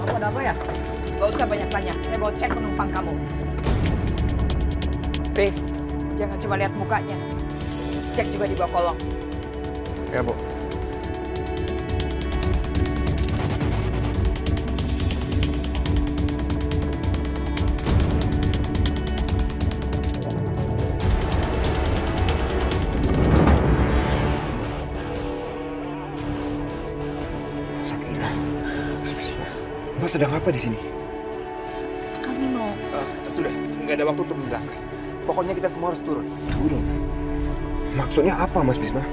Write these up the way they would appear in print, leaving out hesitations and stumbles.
Kamu ada apa ya? Gak usah banyak tanya, saya mau cek penumpang kamu. Brief, jangan cuma lihat mukanya. Cek juga di bawah kolong. Ya, Bu. Sakinah. Mas sedang apa di sini? Kami mau. Sudah, nggak ada waktu untuk menjelaskan. Pokoknya kita semua harus turun. Turun. Maksudnya apa, Mas Bisma?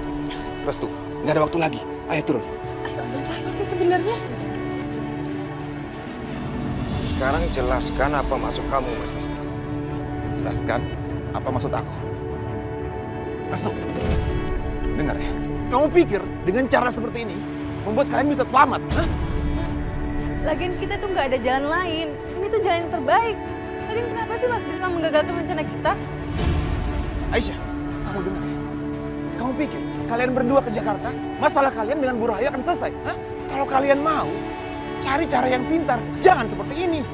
Restu, nggak ada waktu lagi. Ayo turun. Ayo, apa sih sebenarnya? Sekarang jelaskan apa maksud kamu, Mas Bisma. Jelaskan apa maksud aku. Restu, dengar ya. Kamu pikir dengan cara seperti ini membuat kalian bisa selamat? Hah? Mas, lagian kita tuh nggak ada jalan lain. Ini tuh jalan yang terbaik. Lagian kenapa sih Mas Bisma menggagalkan rencana kita? Aisyah, kamu dengar ya. Kamu pikir kalian berdua ke Jakarta, masalah kalian dengan Bu Rahayu akan selesai? Hah? Kalau kalian mau, cari cara yang pintar. Jangan seperti ini.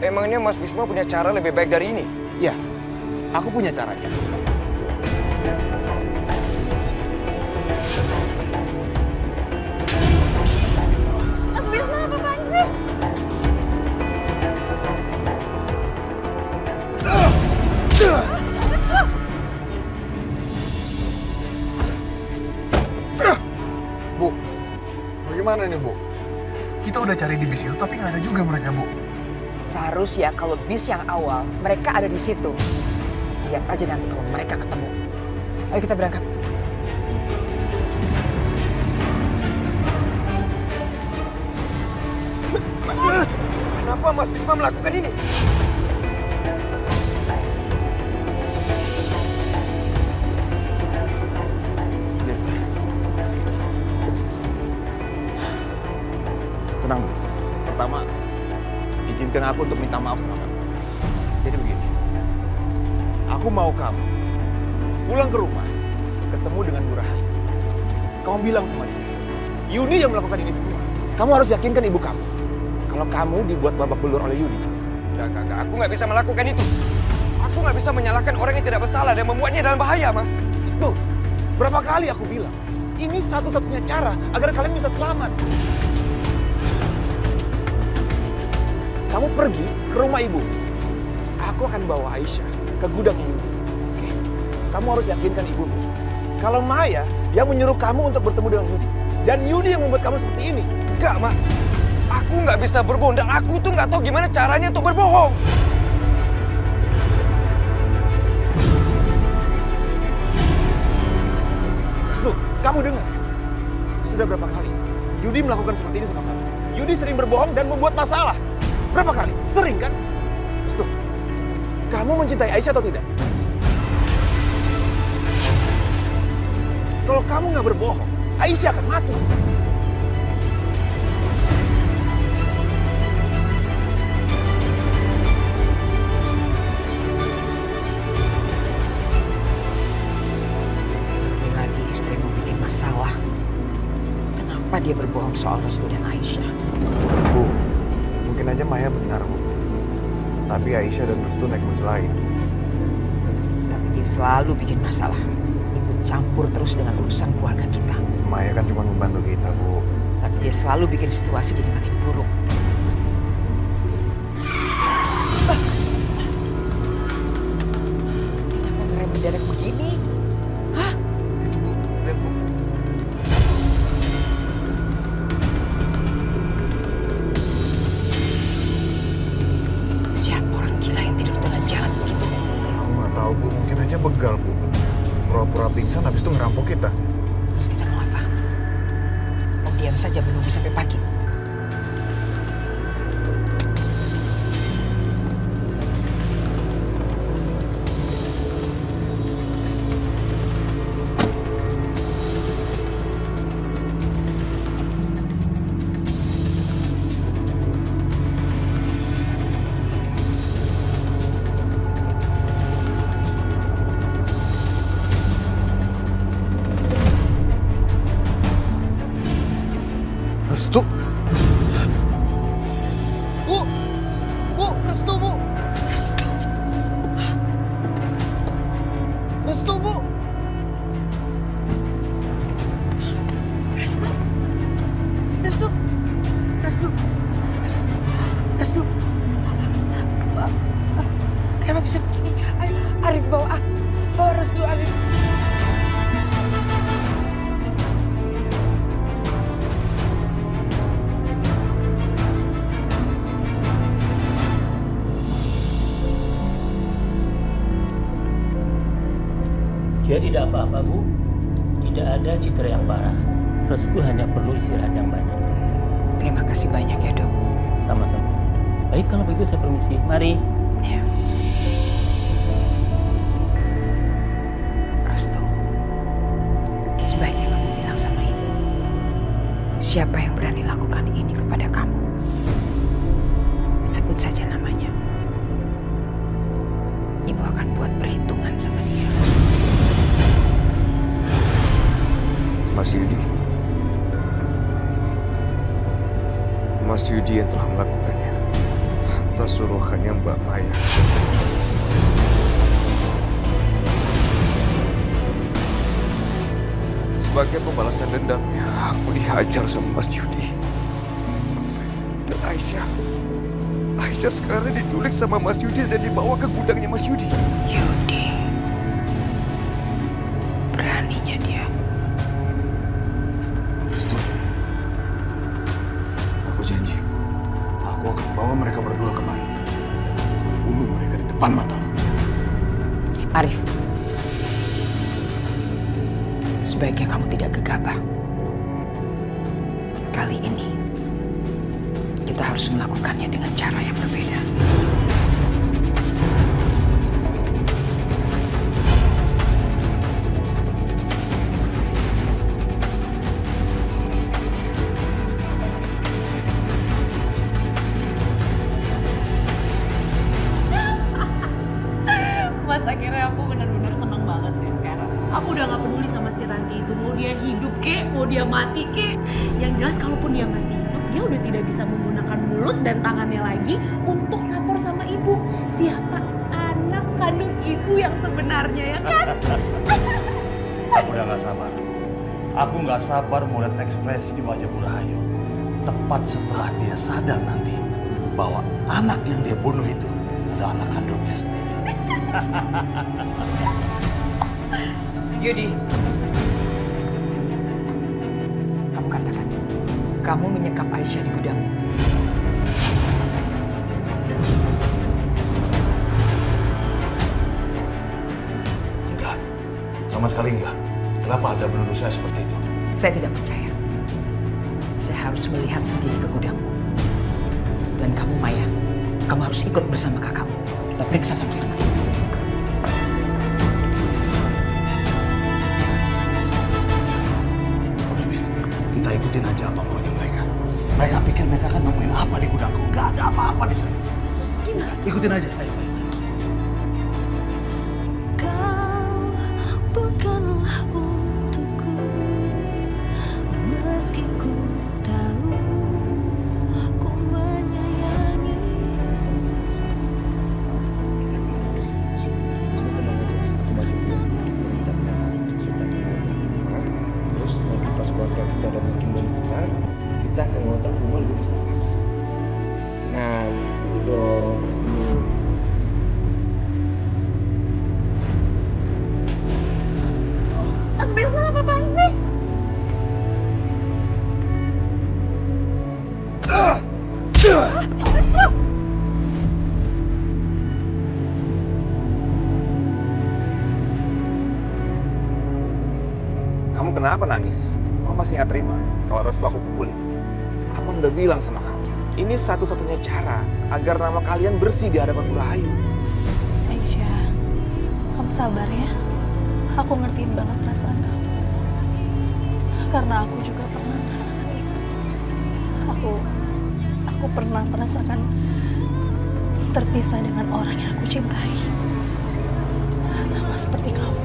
Emangnya Mas Bisma punya cara lebih baik dari ini? Ya, aku punya caranya. Mas Bisma apa-apaan sih? Bu, bagaimana nih Bu? Kita udah cari di bis itu tapi nggak ada juga mereka Bu. Seharusnya kalau bis yang awal, mereka ada di situ. Lihat aja nanti kalau mereka ketemu. Ayo kita berangkat. Kenapa Mas Bisma melakukan ini? Tenang dulu. Pertama, izinkan aku untuk minta maaf sama kamu. Jadi begini, aku mau kamu pulang ke rumah, ketemu dengan Bu Rahayu. Kamu bilang sama dia, Yudi yang melakukan ini semua. Kamu harus yakinkan ibu kamu. Kalau kamu dibuat babak belur oleh Yudi. Enggak. Aku nggak bisa melakukan itu. Aku nggak bisa menyalahkan orang yang tidak bersalah dan membuatnya dalam bahaya, Mas. Itu, berapa kali aku bilang, ini satu-satunya cara agar kalian bisa selamat. Kamu pergi ke rumah ibu. Aku akan bawa Aisyah ke gudangnya Yudi. Oke? Kamu harus yakinkan ibumu. Kalau Maya yang menyuruh kamu untuk bertemu dengan Yudi. Dan Yudi yang membuat kamu seperti ini. Enggak, Mas. Aku nggak bisa berbohong dan aku tuh nggak tahu gimana caranya untuk berbohong. Restu, kamu dengar ya? Sudah berapa kali Yudi melakukan seperti ini sama kamu? Yudi sering berbohong dan membuat masalah. Berapa kali? Sering kan? Restu, kamu mencintai Aisyah atau tidak? Kalau kamu nggak berbohong, Aisyah akan mati. Lagi-lagi istrimu bikin masalah. Kenapa dia berbohong soal Restu dan Aisyah? Bu, mungkin aja Maya benar Bu. Tapi Aisyah dan Restu naik bus lain. Tapi dia selalu bikin masalah. Ikut campur terus dengan urusan keluarga kita. Maya kan cuma membantu kita Bu. Tapi dia selalu bikin situasi jadi makin buruk. Kenapa ngerem mendadak begini? Hah? Itu Bu, lihat Bu. Siapa orang gila yang tidur di tengah jalan begitu? Aku nggak tahu Bu, mungkin aja begal Bu. Pura-pura pingsan habis itu ngerampok kita. Terus kita mau apa? Mau diam saja menunggu sampai pagi? Restu. Kenapa bisa begini? Arif bawa Restu, Arif. Dia tidak apa-apa, Bu. Tidak ada cedera yang parah. Restu hanya perlu istirahat yang banyak. Terima kasih banyak ya, Dok. Sama-sama. Baik, kalau begitu saya permisi. Mari. Ya. Restu, sebaiknya kamu bilang sama ibu, siapa yang berani lakukan ini kepada kamu. Sebut saja namanya. Ibu akan buat perhitungan sama dia. Mas Yudi. Mas Yudi yang telah melakukannya atas suruhannya Mbak Maya. Sebagai pembalasan dendamnya, aku dihajar sama Mas Yudi. Dan Aisyah sekarang diculik sama Mas Yudi dan dibawa ke gudangnya Mas Yudi. Yudi, beraninya dia. Restu, aku janji, aku akan bawa mereka berdua kemari. Membunuh mereka di depan matamu. Arif, sebaiknya kamu tidak gegabah. Kali ini, kita harus melakukannya dengan cara yang berbeda. Mas, akhirnya aku benar-benar seneng banget sih sekarang. Aku udah gak peduli sama si Ranti itu. Mau dia hidup kek, mau dia mati kek. Yang jelas kalaupun dia masih hidup, dia udah tidak bisa menggunakan mulut dan tangannya lagi untuk lapor sama ibu. Siapa anak kandung ibu yang sebenarnya, ya kan? Aku udah gak sabar. Aku gak sabar mau lihat ekspresi di wajah Bu Rahayu. Tepat setelah dia sadar nanti bahwa anak yang dia bunuh itu adalah anak kandungnya sendiri. Yudi, kamu katakan, kamu menyekap Aisyah di gudangmu. Enggak, sama sekali enggak. Kenapa Anda menuduh saya seperti itu? Saya tidak percaya. Saya harus melihat sendiri ke gudangmu. Dan kamu, Maya, kamu harus ikut bersama kakakmu. Kita periksa sama-sama. Udah, Ben. Kita ikutin aja apa maunya mereka. Mereka pikir mereka kan nemuin apa di gudangku. Nggak ada apa-apa di sana. Udah, ikutin aja. Ayo, ayo. Kau bukanlah untukku, meski ku tahu ku menyayangi. Terus nanti pas keluarga kita ada mungkin lebih besar, kita akan ngontrak rumah lebih besar. Nah, itu dong. Mas Bisma apa-apaan sih? Kamu kenapa nangis? Kamu masih nggak terima kalau Restu aku pukulin? Aku udah bilang sama kamu, ini satu-satunya cara agar nama kalian bersih di hadapan Bu Rahayu. Aisyah, kamu sabar ya. Aku ngertiin banget perasaan kamu. Karena aku juga pernah merasakan itu. Aku pernah merasakan terpisah dengan orang yang aku cintai. Sama seperti kamu.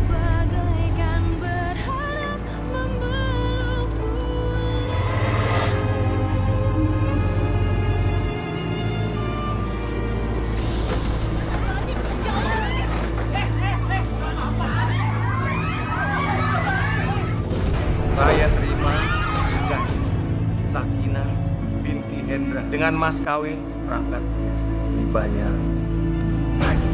Bagaikan berharap memelukmu. Saya terima nikah Sakinah binti Hendra dengan mas kawin perangkat dibayar lagi.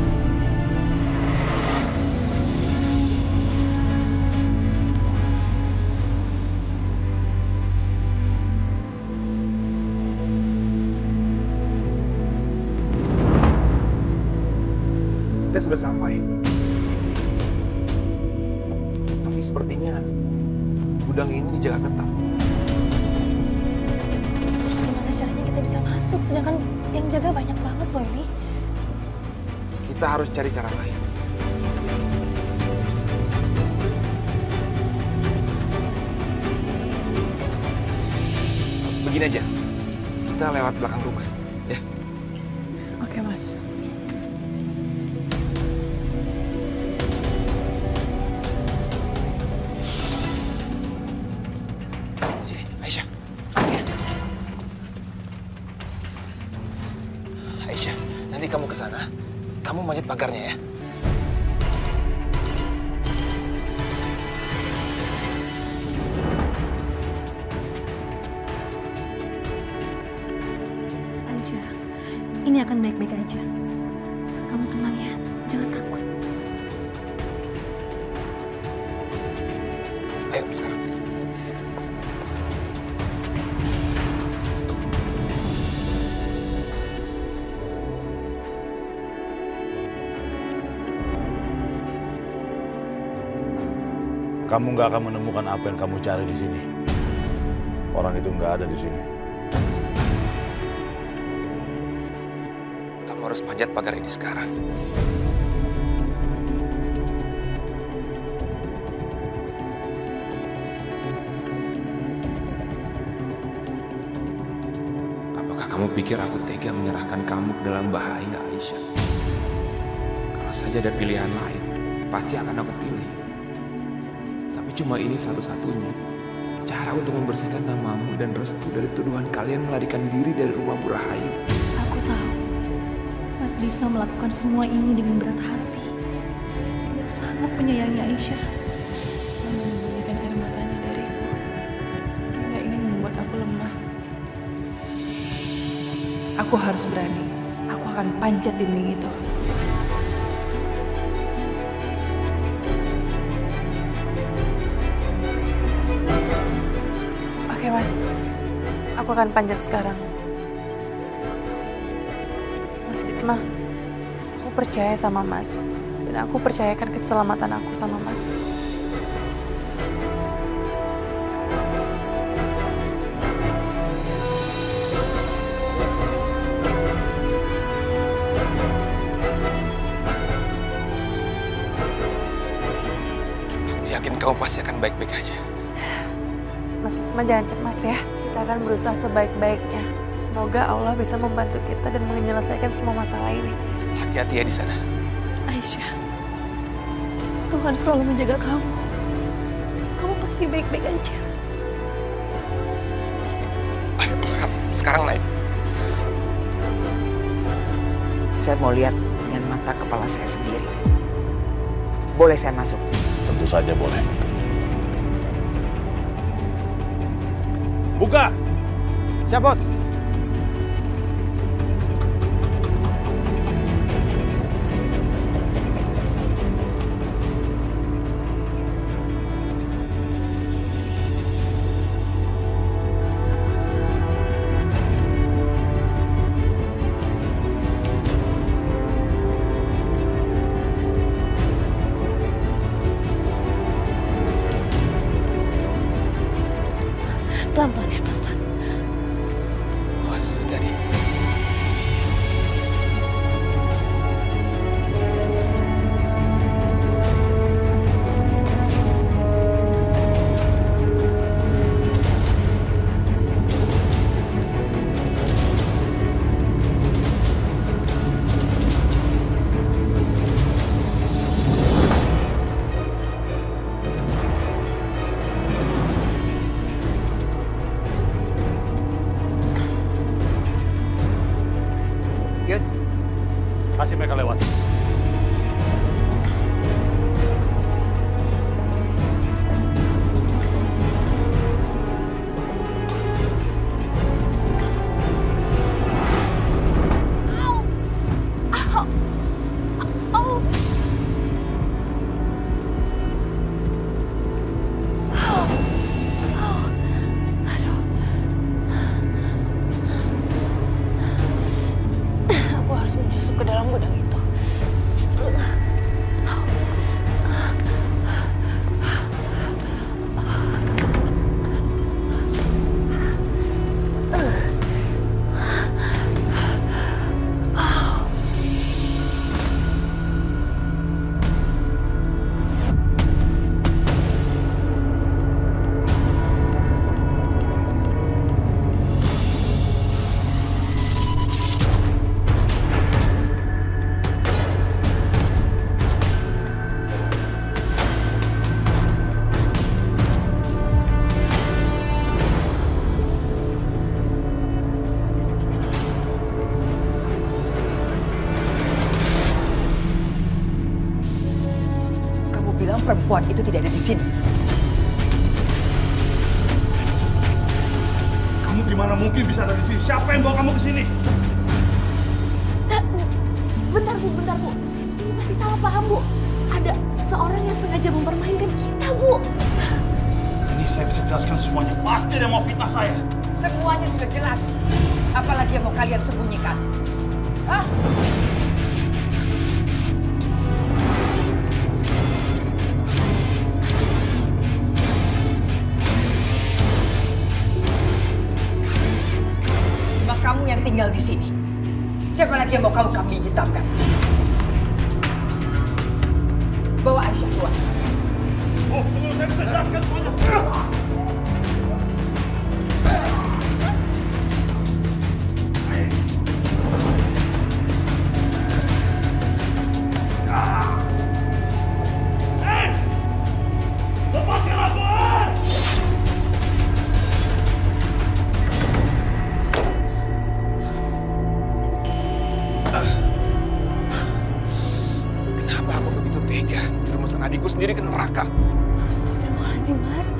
Kita sudah sampai. Tapi sepertinya gudang ini dijaga ketat. Terus gimana caranya kita bisa masuk? Sedangkan yang jaga banyak banget loh ini. Kita harus cari cara lain. Begini aja, kita lewat belakang rumah, ya. Oke, Mas. Sini, Aisyah. Sini. Aisyah, nanti kamu ke sana. Kamu manjat pagarnya ya. Aisyah, ini akan baik-baik aja. Kamu tenang ya, jangan takut. Ayo sekarang. Kamu nggak akan menemukan apa yang kamu cari di sini. Orang itu nggak ada di sini. Kamu harus panjat pagar ini sekarang. Apakah kamu pikir aku tega menyerahkan kamu ke dalam bahaya, Aisyah? Kalau saja ada pilihan lain, pasti akan aku pilih. Tapi cuma ini satu-satunya cara untuk membersihkan namamu dan restu dari tuduhan kalian melarikan diri dari rumah Bu Rahayu. Aku tahu, Mas Bisma melakukan semua ini dengan berat hati. Dia sangat menyayangi Aisyah. Selalu memberikan air matanya dariku. Dia nggak ingin membuat aku lemah. Aku harus berani. Aku akan panjat dinding itu. Oke, Mas. Aku akan panjat sekarang. Mas Bisma, aku percaya sama Mas. Dan aku percayakan keselamatan aku sama Mas. Aku yakin kamu pasti akan baik-baik aja. Mas Bisma jangan cemas ya. Kita akan berusaha sebaik-baiknya. Semoga Allah bisa membantu kita dan menyelesaikan semua masalah ini. Hati-hati ya di sana. Aisyah, Tuhan selalu menjaga kamu. Kamu pasti baik-baik aja. Ayo, sekarang naik. Saya mau lihat dengan mata kepala saya sendiri. Boleh saya masuk? Tentu saja boleh. Buka! Siap, Bos. Pelan-pelan ya, pelan-pelan. Awas, hati-hati. Yud, Kasih mereka lewat. masuk ke dalam gudang itu. Bilang perempuan itu tidak ada di sini. Kamu gimana mungkin bisa ada di sini? Siapa yang bawa kamu ke sini? Bentar Bu. Ini pasti salah paham Bu. Ada seseorang yang sengaja mempermainkan kita Bu. Ini saya bisa jelaskan semuanya. Pasti ada yang mau fitnah saya. Semuanya sudah jelas. Apalagi yang mau kalian sembunyikan? Hah? Kamu yang tinggal di sini. Siapa lagi yang mau kamu kambing hitamkan? Bawa Aisyah keluar. Oh, tunggu, saya bisa jelaskan semuanya. Lepaskan aku! Kenapa aku begitu tega termasuk adikku sendiri ke neraka? Astagfirullahaladzim Mas.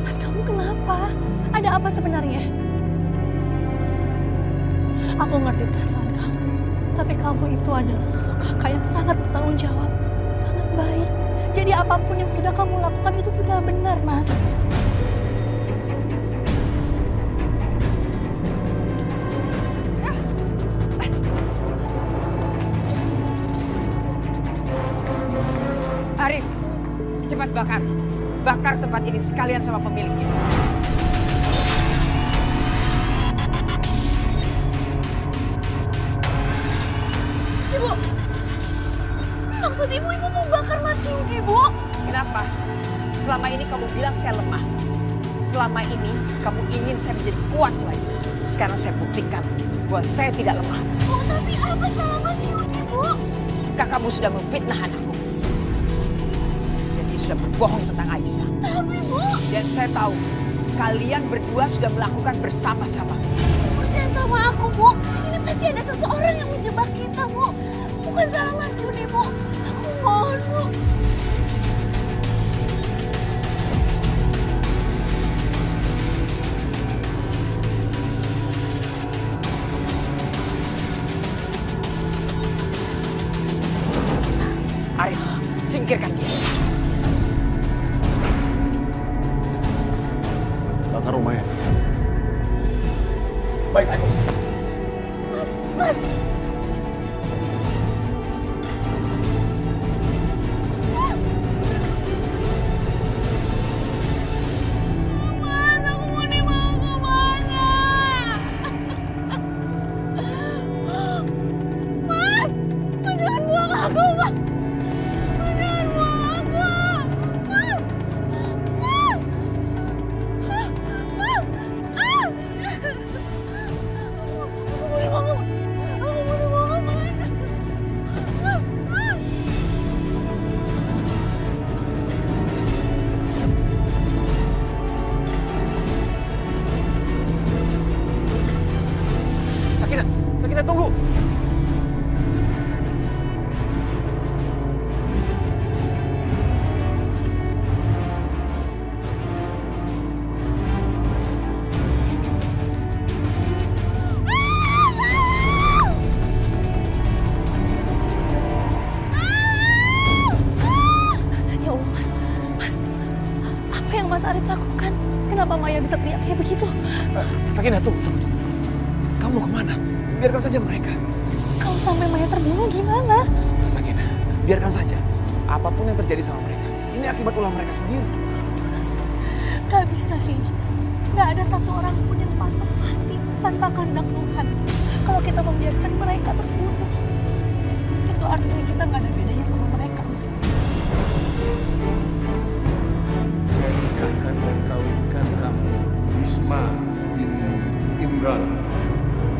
Mas kamu kenapa? Ada apa sebenarnya? Aku ngerti perasaan kamu. Tapi kamu itu adalah sosok kakak yang sangat bertanggung jawab. Sangat baik. Jadi apapun yang sudah kamu lakukan itu sudah benar Mas. Arif, cepat bakar. Bakar tempat ini sekalian sama pemiliknya. Ibu, maksud ibu mau bakar Mas Yudi, Bu? Kenapa? Selama ini kamu bilang saya lemah. Selama ini kamu ingin saya menjadi kuat lagi. Sekarang saya buktikan bahwa saya tidak lemah. Oh, tapi apa salah Mas Yudi, Bu? Kakakmu sudah memfitnah anakku. Dan dia sudah berbohong tentang Aisyah. Tapi, Bu, Dan saya tahu kalian berdua sudah melakukan bersama-sama. percaya sama aku, Bu. Ini pasti ada seseorang yang menjebak kita, Bu. Bukan salah Mas Yudi, Bu. Aku mohon, Bu. Arif, singkirkan dia. Bakar rumahnya. Baik, Agus. Mas. Mas, aku mau dibawa kemana? Mas, jangan buang aku, Mas. Jangan buang aku. Mas. Sakinah, tunggu. Ya Allah, Mas, apa yang Mas Arif lakukan? Kenapa Maya bisa teriak kayak begitu? Sakinah, tunggu. Kamu kemana? Biarkan saja mereka. Kalau sampai Maya terbunuh gimana? Sakinah, biarkan saja. Apapun yang terjadi sama mereka, ini akibat ulah mereka sendiri. Mas, gak bisa kayak gitu. Gak ada satu orang pun yang pantas mati tanpa kehendak Tuhan. Kalau kita membiarkan mereka terbunuh, itu artinya kita gak ada bedanya sama mereka, Mas. Saya nikahkan dan kawinkan kamu, Bisma bin Imran,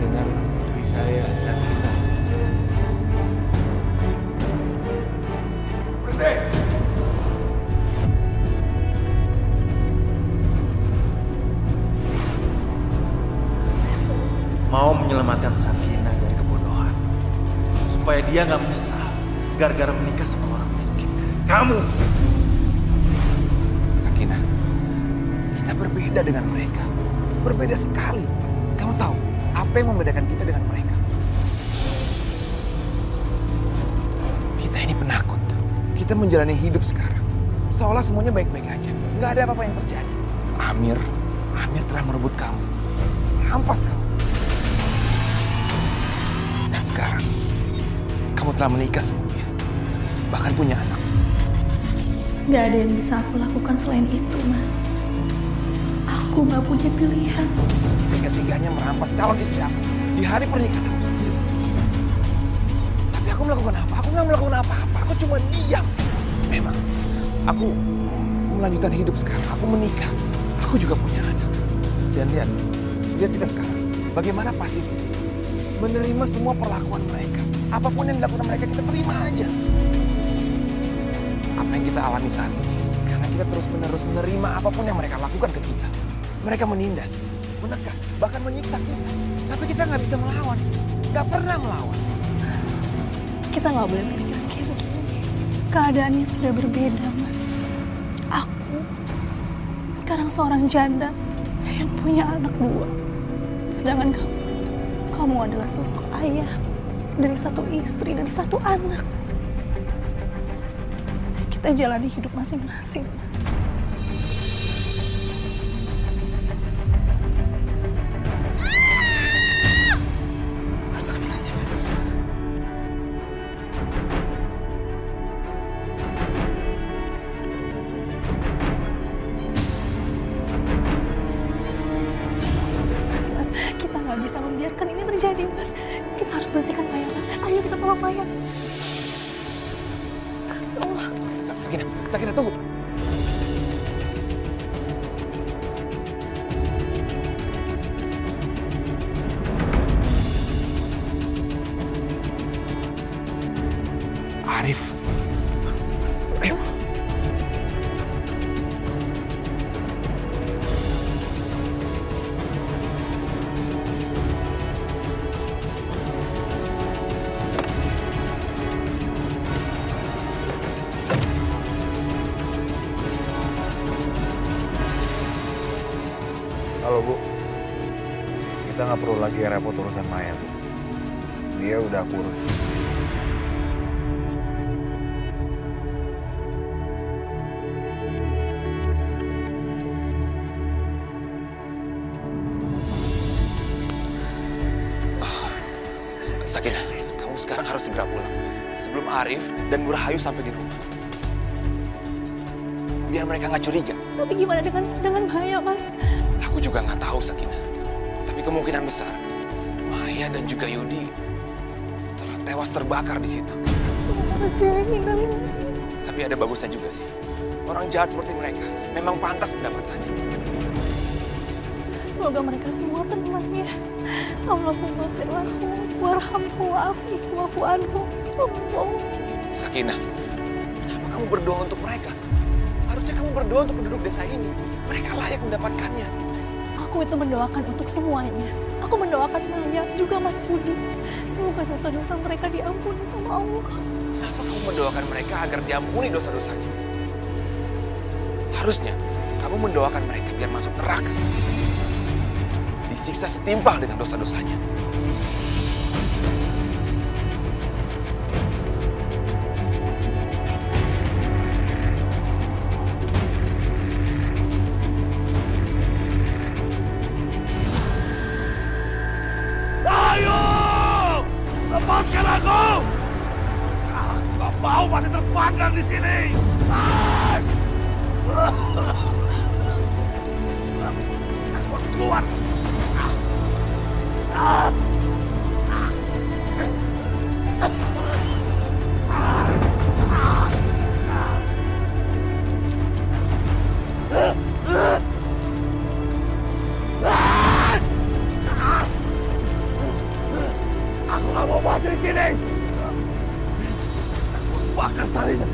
dengan putri saya, Sakinah. Berhenti! Mau menyelamatkan Sakinah dari kebodohan. Supaya dia nggak menyesal gara-gara menikah sama orang miskin. Kamu! Sakinah, kita berbeda dengan mereka. Berbeda sekali. Kamu tahu apa yang membedakan kita dengan mereka? Kita ini penakut. Kita menjalani hidup sekarang seolah semuanya baik-baik aja. Nggak ada apa-apa yang terjadi. Amir telah merebut kamu, merampas kamu. Dan sekarang kamu telah menikah sama dia, bahkan punya anak. Gak ada yang bisa aku lakukan selain itu, Mas. Aku gak punya pilihan. Tiga-tiganya merampas calon istri aku di hari pernikahan aku sendiri. Tapi aku melakukan apa? Aku nggak melakukan apa-apa. Aku cuma diam. Memang, aku melanjutkan hidup sekarang. Aku menikah. Aku juga punya anak. Dan lihat kita sekarang. Bagaimana pasti menerima semua perlakuan mereka. Apapun yang dilakukan mereka, kita terima aja. Apa yang kita alami saat ini, karena kita terus-menerus menerima apapun yang mereka lakukan ke kita. Mereka menindas, menekan, bahkan menyiksa kita. Tapi kita nggak bisa melawan, nggak pernah melawan. Mas, kita nggak boleh berpikiran kayak begini. Keadaannya sudah berbeda, Mas. Aku sekarang seorang janda yang punya anak 2. Sedangkan kamu adalah sosok ayah dari satu istri, dari satu anak. Kita jalani hidup masing-masing, Mas. Mas, kita nggak bisa membiarkan ini terjadi, Mas. Kita harus berhentikan Maya, Mas. Ayo kita tolong Maya. Sakinah, tunggu. Arif. Ayo. Halo Bu, kita nggak perlu lagi repot urusan Maya Bu. Dia udah aku urus. Sakinah, kamu sekarang harus segera pulang sebelum Arif dan Bu Rahayu sampai di rumah. Biar mereka nggak curiga. Tapi gimana dengan Maya, Mas? Aku juga nggak tahu, Sakinah. Tapi kemungkinan besar Maya dan juga Yudi telah tewas terbakar di situ. Tapi ada bagusnya juga sih. Orang jahat seperti mereka memang pantas pendapatannya. Semoga mereka semua tenang ya. Allahumma firlahu warhamhu wa'afihu wa'fu anhu. Allah. Sakinah, kenapa kamu berdoa untuk mereka? Harusnya kamu berdoa untuk penduduk desa ini. Mereka layak mendapatkannya. Aku itu mendoakan untuk semuanya. Aku mendoakan Maya, juga Mas Yudi. Semoga dosa-dosa mereka diampuni sama Allah. Kenapa kamu mendoakan mereka agar diampuni dosa-dosanya? Harusnya kamu mendoakan mereka biar masuk neraka. Disiksa setimpal dengan dosa-dosanya. Lepaskan aku! Kau mau mati terpanggang di sini! Aku harus keluar! Aku nggak mau mati di sini! Aku harus bakar talinya!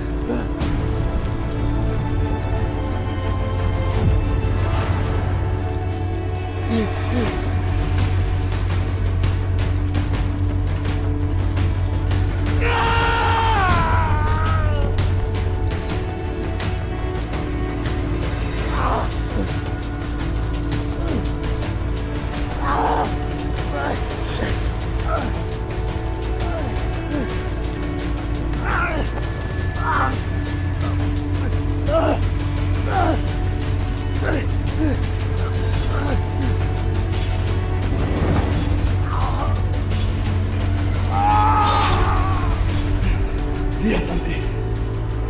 Lihat nanti,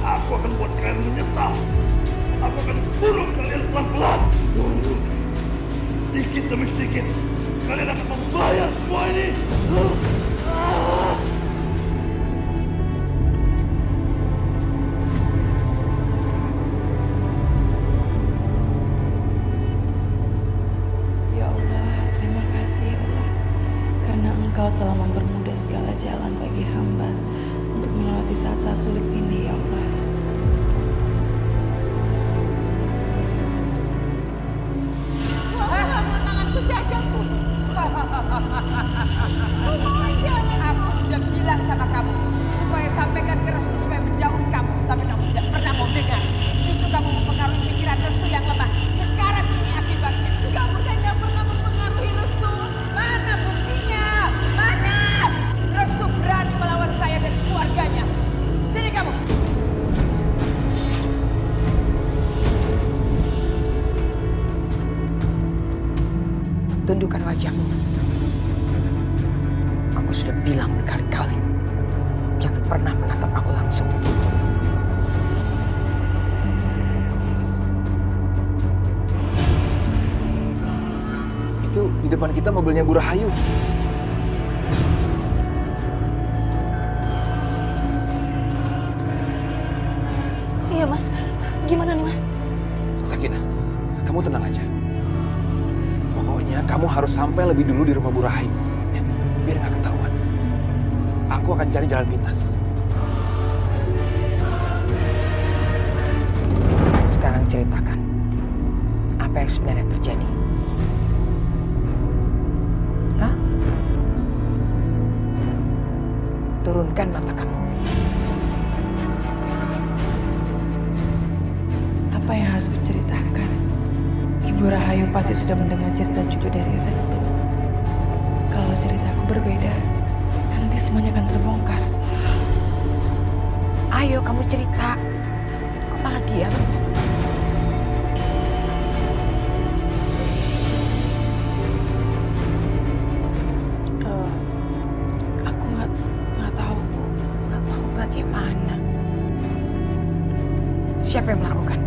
aku akan buat kalian menyesal. Aku akan bunuh kalian pelan-pelan. Sedikit demi sedikit, kalian akan membayar semua ini. Ya Allah, terima kasih ya Allah. Karena Engkau telah mempermudah segala jalan bagi hamba untuk melewati saat-saat sulit ini ya Allah. Tanganku cacatku. Aku sudah bilang sama kamu supaya sampaikan ke Restu supaya menjauhi kamu, tapi kamu tidak pernah mau dengar. Justru kamu mempengaruhi pikiran Restu yang lemah. Sekarang ini akibatnya. Kamu saya nggak pernah mempengaruhi Restu. Mana buktinya? Mana? Restu berani melawan saya dan keluarganya. Sini kamu. Tundukkan wajahmu. Aku sudah bilang berkali-kali, jangan pernah menatap aku langsung. Itu di depan kita mobilnya Bu Rahayu. Iya Mas, gimana nih Mas? Sakinah, kamu tenang aja. Pokoknya kamu harus sampai lebih dulu di rumah Bu Rahayu. Ya, biar nggak ketahuan. Aku akan cari jalan pintas. Sekarang ceritakan, apa yang sebenarnya terjadi? Hah? Turunkan mata kamu. Apa yang harus kuceritakan? Ibu Rahayu pasti sudah mendengar cerita cucu dari Restu. Kalau ceritaku berbeda, nanti semuanya akan terbongkar. Ayo kamu cerita. Kok malah diam? Aku nggak tahu Bu. Nggak tahu bagaimana. Siapa yang melakukan?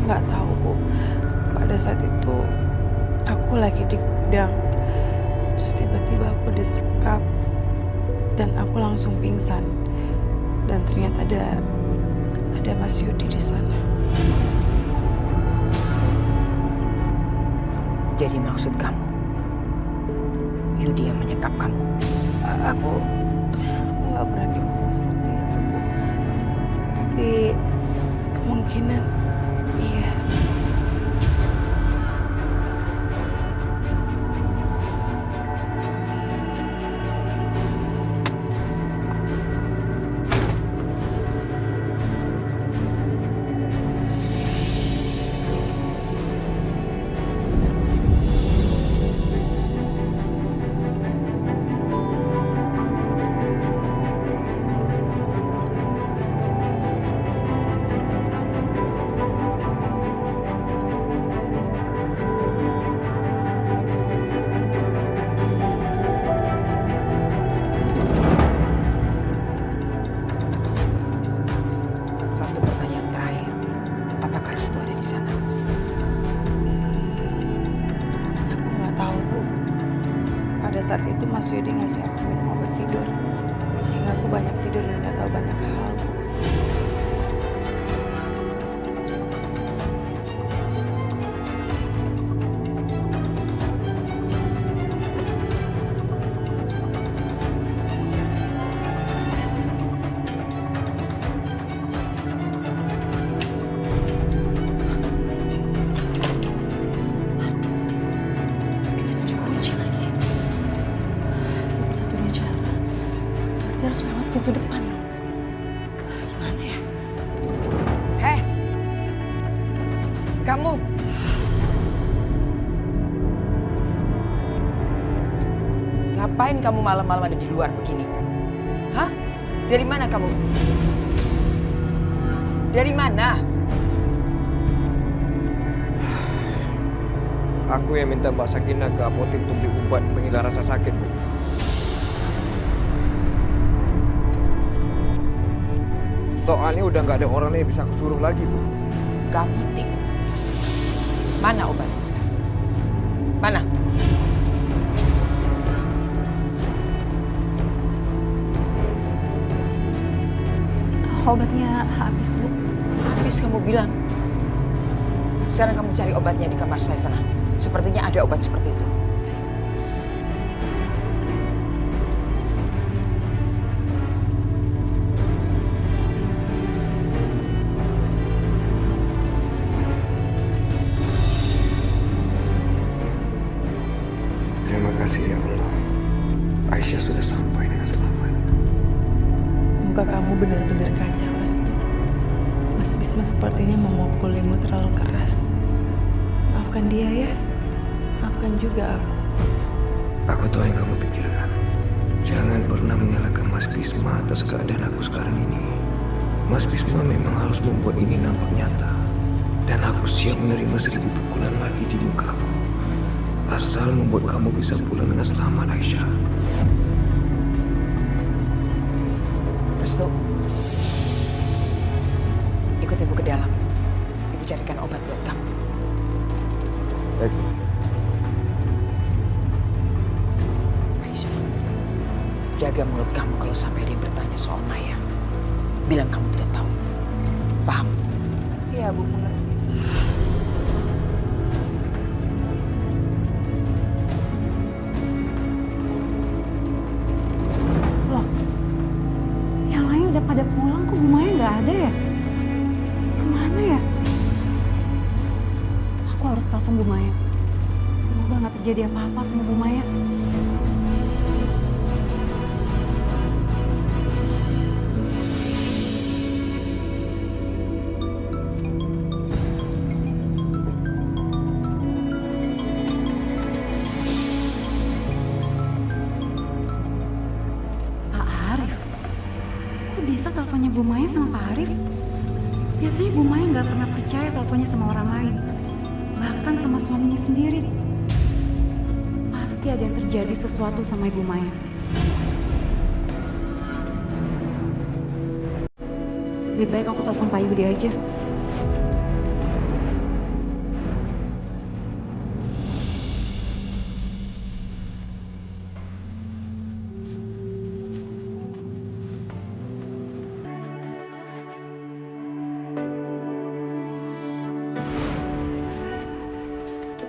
Nggak tahu Bu. Pada saat itu aku lagi di gudang, terus tiba-tiba aku disekap dan aku langsung pingsan. Dan ternyata ada Mas Yudi di sana. Jadi maksud kamu, Yudi yang menyekap kamu? Aku nggak berani ngomong seperti itu Bu. Tapi kemungkinan iya. pada saat itu Mas Yudi ngasih aku minum obat tidur. Sehingga aku banyak tidur dan gak tahu banyak hal, Bu. Pintu dikunci lagi. Satu-satunya cara. Berarti harus lewat pintu depan dong. Gimana ya? Heh, kamu. Ngapain kamu malam-malam ada di luar begini? Hah? Dari mana kamu? Dari mana? Aku yang minta Mbak Sakinah ke apotek untuk beli obat penghilang rasa sakit, Bu. Soalnya udah nggak ada orang yang bisa aku suruh lagi, Bu. Ke apotek. Mana obatnya sekarang? Mana? Obatnya habis, Bu. Habis kamu bilang. Sekarang kamu cari obatnya di kamar saya sana. Sepertinya ada obat seperti itu. Terima kasih ya Allah. Aisyah sudah sampai dengan selamat. Muka kamu benar-benar kacau, Restu. Mas Bisma sepertinya memukulimu terlalu keras. Maafkan dia ya. Maafkan juga aku. Aku tahu yang kamu pikirkan. Jangan pernah menyalahkan Mas Bisma atas keadaan aku sekarang ini. Mas Bisma memang harus membuat ini nampak nyata. Dan aku siap menerima 1000 pukulan lagi di mukaku. Asal membuat kamu bisa pulang dengan selamat, Aisyah. Restu, ikut ibu ke dalam. Ibu carikan obat buat kamu. Baik, Bu. Aisyah, jaga mulut kamu kalau sampai dia bertanya soal Maya. Bilang kamu tidak tahu. Paham? Iya, Bu, mengerti. Loh, yang lain udah pada pulang, kok Bu Maya nggak ada ya? Kemana ya? Aku harus telepon Bu Maya. Semoga nggak terjadi apa-apa sama Bu Maya. Pak Arif? Kok bisa teleponnya Bu Maya sama Pak Arif? Biasanya Bu Maya nggak pernah percaya teleponnya sama orang lain. Bahkan sama suaminya sendiri. Pasti ada yang terjadi sesuatu sama Ibu Maya. Lebih baik aku telepon Pak Yudi aja.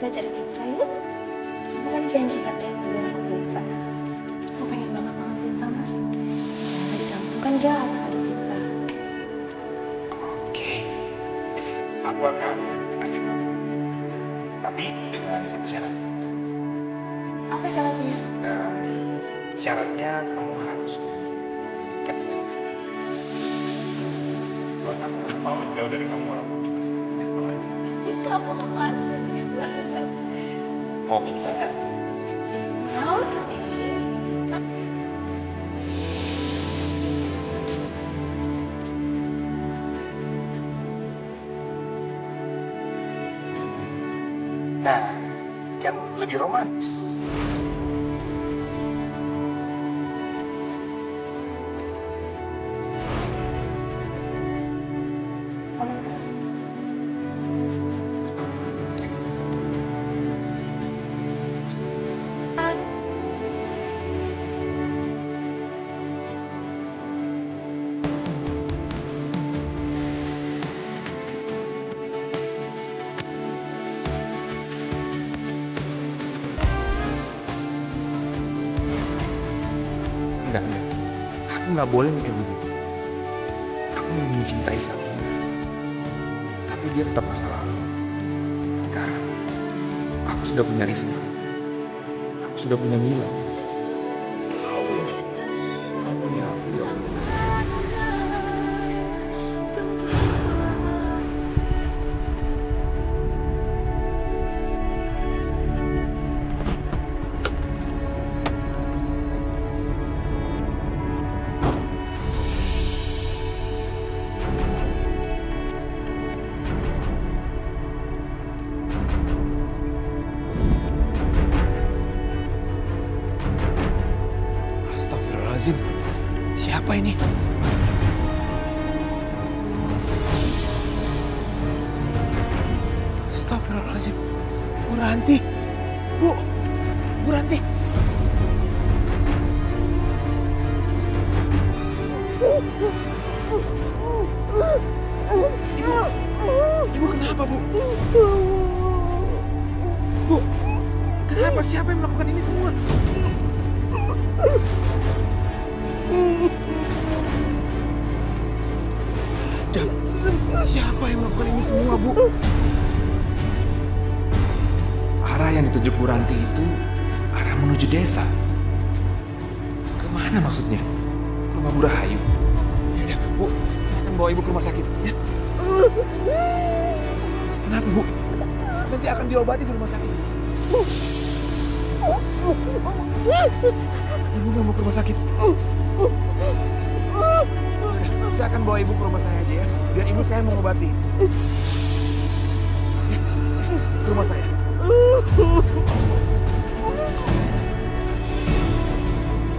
Kita cari pizza yuk. Kamu kan janji katanya belum aku pizza. Aku pengen banget makan pizza, Mas. Di kampung kan jarang ada pizza. Oke. Aku akan ajak kamu. Tapi dengan satu syarat. Apa syaratnya? Dan syaratnya kamu harus ikat saya. Soalnya aku gak mau jauh dari kamu walaupun cuma sebentar aja. Kamu masih banget. Mau pizza kan? Mau sih. Nah, kan lebih romantis. Enggak. Aku nggak boleh kayak begitu. Aku mencintai Sakina. Tapi dia tetap masa lalu. Sekarang, aku sudah punya Risma. Aku sudah punya Mila. Ampuni aku, ya Allah. Astagfirullahaladzim. Siapa ini? Astagfirullahaladzim. Bu Ranti. Bu Ranti. Ibu kenapa, Bu? Bu, kenapa? Siapa yang melakukan ini semua? Siapa yang melakukan ini semua, Bu? Arah yang ditunjuk Bu Ranti itu arah menuju desa. Kemana maksudnya? Ke rumah Bu Rahayu. Ya udah, Bu, saya akan bawa ibu ke rumah sakit. Ya. Kenapa, Bu? Nanti akan diobati di rumah sakit. Ibu nggak mau ke rumah sakit. Yaudah, saya akan bawa ibu ke rumah saya aja ya. Biar ibu saya mengobati. Ke rumah saya.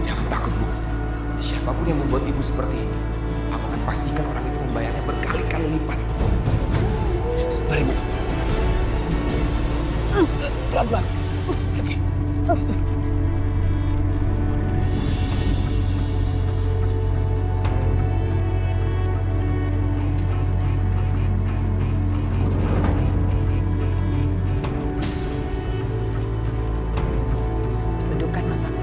Jangan takut, Bu. Siapapun yang membuat ibu seperti ini, aku akan pastikan orang itu membayarnya berkali-kali lipat. Mari, Bu. Pelan-pelan. Tundukkan matamu.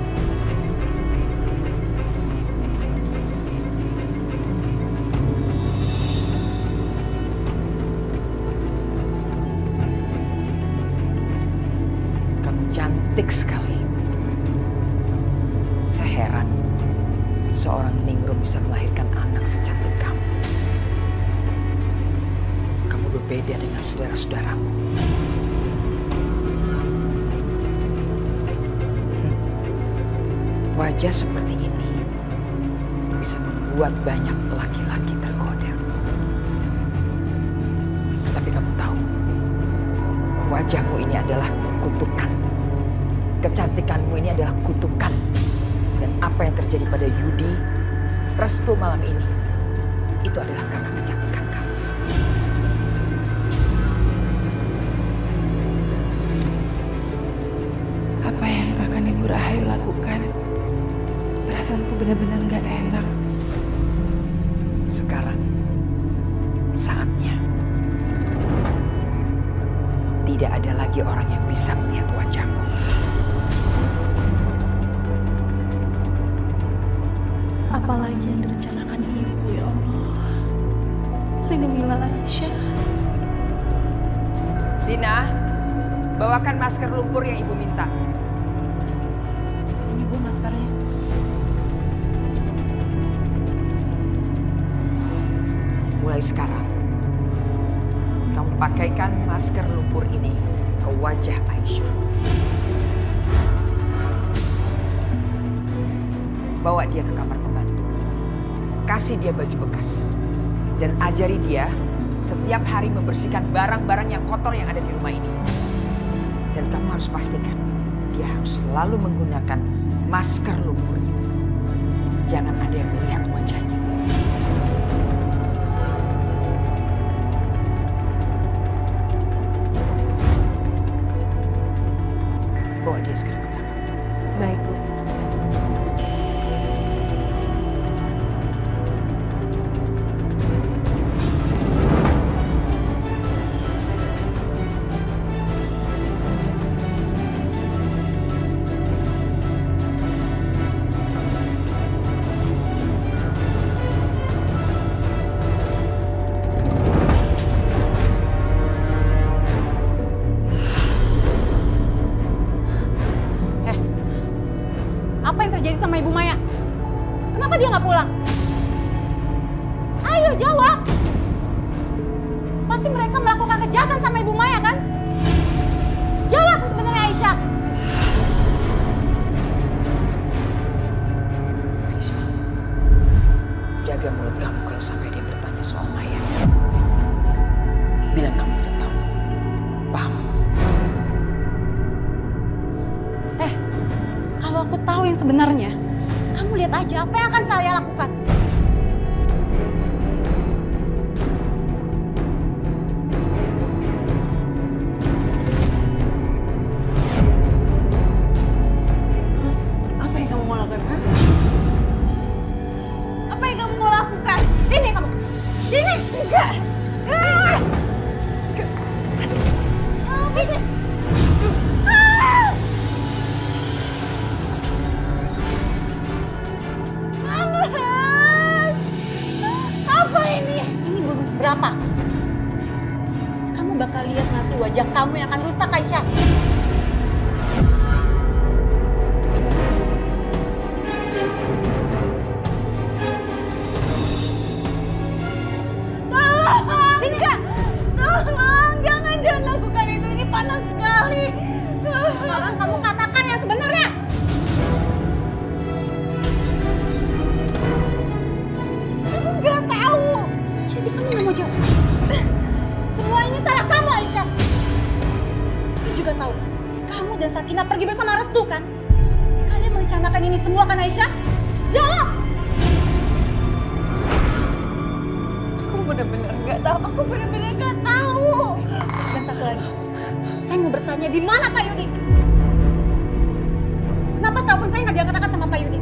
Kamu cantik sekali. Saya heran seorang Ningrum bisa melahirkan anak secantik kamu. Kamu berbeda dengan saudara-saudaramu. Wajah seperti ini bisa membuat banyak laki-laki tergoda. Tapi kamu tahu, wajahmu ini adalah kutukan. Kecantikanmu ini adalah kutukan. Dan apa yang terjadi pada Yudi, Restu malam ini, itu adalah karena kecantikan kamu. Apa yang akan Ibu Rahayu lakukan? Perasaanku benar-benar gak enak. Sekarang, saatnya. Tidak ada lagi orang yang bisa melihat wajahmu. Apalagi yang direncanakan ibu, ya Allah. Lindungilah Aisyah. Dina, bawakan masker lumpur yang ibu minta. Ini Bu maskernya. Mulai sekarang, kamu pakaikan masker lumpur ini ke wajah Aisyah. Bawa dia ke kamar pembantu. Kasih dia baju bekas. Dan ajari dia setiap hari membersihkan barang-barang yang kotor yang ada di rumah ini. Dan kamu harus pastikan dia harus selalu menggunakan masker lumpur ini. Jangan ada yang melihat wajahnya. Bawa dia sekarang ke belakang. Baik, Bu. Apa yang terjadi sama Ibu Maya? Kenapa dia nggak pulang? Ayo jawab. Pasti mereka melakukan kejahatan sama Ibu Maya kan? Jawab sebenarnya Aisyah. Aisyah, jaga mulut kamu kalau sampai dia bertanya soal Maya. Bilang kamu tidak tahu. Paham? Kalau aku tahu yang sebenarnya, kamu lihat aja apa yang akan saya lakukan. Apa yang kamu mau lakukan? Ha? Apa yang kamu mau lakukan? Sini kamu. Sini. Enggak. Sini. Apa ini? Ini belum seberapa. Kamu bakal lihat nanti wajah kamu yang akan rusak, Aisyah. Tolong! Tidak! Tolong! Jangan lakukan itu. Ini panas sekali. Sekarang kamu katakan yang sebenarnya. Aku nggak tahu. Jadi kamu nggak mau jawab? Semua ini salah kamu, Aisyah. Aku juga tahu. Kamu dan Sakinah pergi bersama Restu kan? Kalian merencanakan ini semua kan, Aisyah? Jawab! Aku benar-benar nggak tahu. Aku benar-benar nggak tahu. Dan satu lagi, saya mau bertanya di mana Pak Yudi? Kenapa telepon saya nggak diangkat-angkat sama Pak Yudi?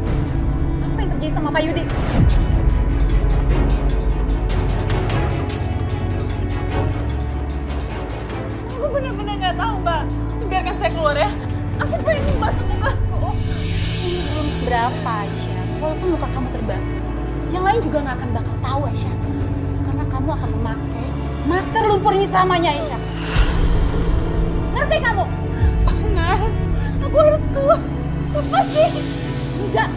Apa yang terjadi sama Pak Yudi? Aku benar-benar nggak tahu, Mbak. Biarkan saya keluar ya. Aku pengen membasuh mukaku. Ini belum berapa, Aisyah. Walaupun muka kamu terbakar, yang lain juga nggak akan bakal tahu, Aisyah. Karena kamu akan memakai masker lumpur ini selamanya, Aisyah. Ngerti kamu? Panas. Aku harus keluar. Apa sih? Enggak.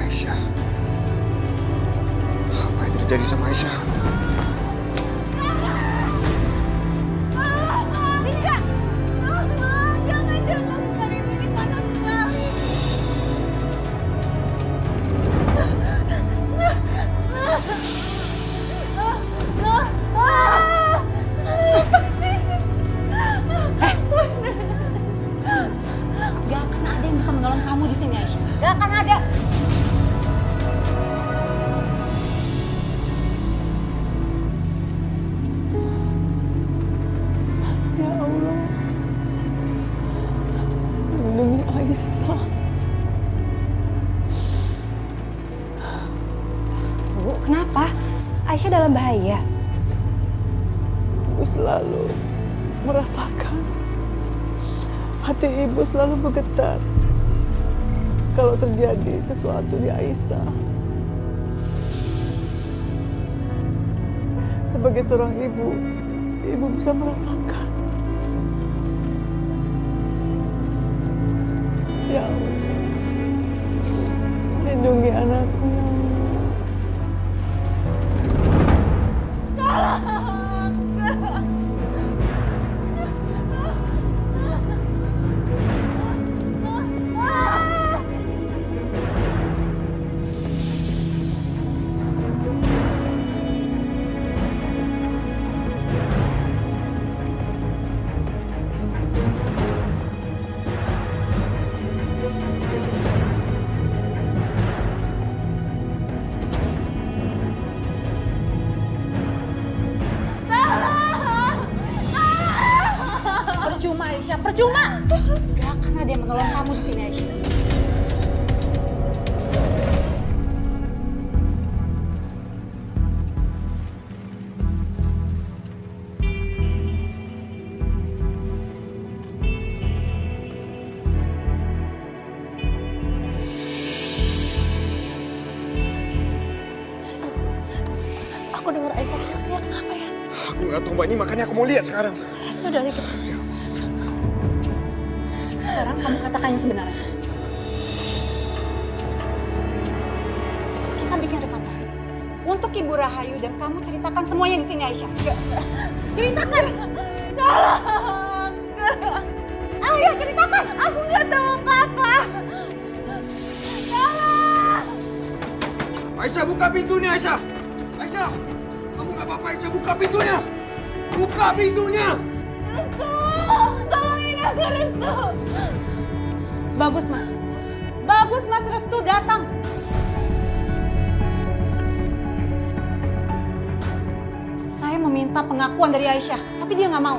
Aisyah. Apa yang terjadi sama Aisyah? Tidak. Jangan lakukan itu. Ini panas sekali. Apa sih? Gak akan ada yang bisa menolong kamu di sini, Aisyah. Gak akan ada. Ya Allah, lindungi Aisyah. Bu, kenapa? Aisyah dalam bahaya. Ibu selalu merasakan hati ibu selalu bergetar kalau terjadi sesuatu di Aisyah. Sebagai seorang ibu, ibu bisa merasakan. Ya Allah, lindungi anakku ya Allah. aku dengar Aisyah teriak-teriak, kenapa ya? Aku nggak tahu Mbak, ini makanya aku mau lihat sekarang. Udah, ayo kita. Sekarang kamu katakan yang sebenarnya. Kita bikin rekaman untuk Ibu Rahayu dan kamu ceritakan semuanya di sini, Aisyah. Ceritakan. Tolong. Ayo ceritakan. Aku nggak tahu apa-apa. Tolong. Aisyah, buka pintunya, Aisyah. Aisyah, kamu nggak apa-apa, Aisyah, buka pintunya. Buka pintunya. Restu, tolongin aku, Restu. Bagus, Mas. Bagus, Mas. Restu datang. Saya meminta pengakuan dari Aisyah, tapi dia nggak mau.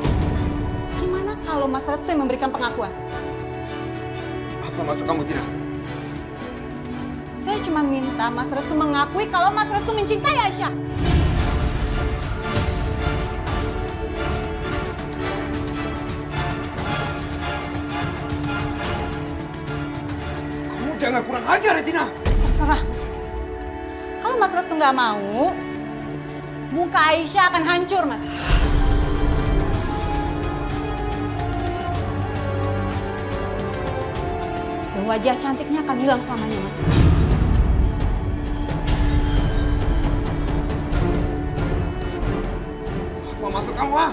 Gimana kalau Mas Restu yang memberikan pengakuan? Apa maksud kamu, Tina? Saya cuma minta Mas Restu mengakui kalau Mas Restu mencintai Aisyah. Kamu jangan kurang ajar ya, Tina. Terserah. Kalau Mas Restu nggak mau, muka Aisyah akan hancur, Mas. Dan wajah cantiknya akan hilang selamanya, Mas. Apa maksud kamu, ha?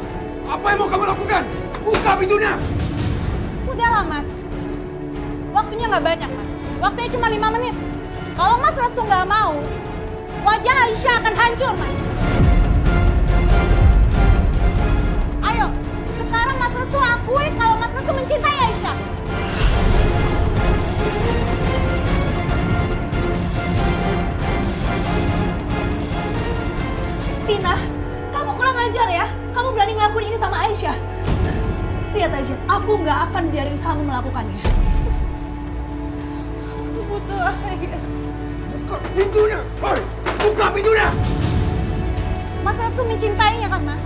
Apa yang mau kamu lakukan? Buka pintunya. Udahlah, Mas. Waktunya nggak banyak, Mas. Waktunya cuma 5 menit. Kalau Mas Restu nggak mau, wajah Aisyah akan hancur, Mas. Ayo, sekarang Mas Restu akui kalau Mas Restu mencintai Aisyah. Tina, kamu kurang ajar ya. Kamu berani ngelakuin ini sama Aisyah. Lihat aja, aku nggak akan biarin kamu melakukannya. Aku butuh air. Buka pintunya. Hei, buka pintunya. Mas Restu mencintainya kan, Mas?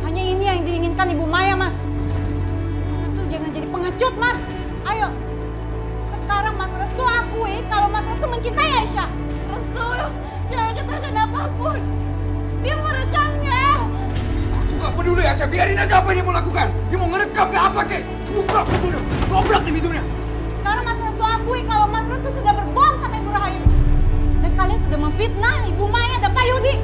Hanya ini yang diinginkan Ibu Maya, Mas. Mas Restu jangan jadi pengecut, Mas. Ayo, sekarang Mas Restu akui kalau Mas Restu mencintai Aisyah. Restu, jangan katakan apapun. Dia merekamnya. Aku nggak peduli, Aisyah. Biarin aja apa yang dia mau lakukan. Dia mau ngerekam ke apa, kek? Buka pintunya. Dobrak nih pintunya. Sekarang Mas Restu akui kalau Mas Restu sudah berbohong sama Ibu Rahayu. Dan kalian sudah memfitnah Ibu Maya dan Pak Yudi.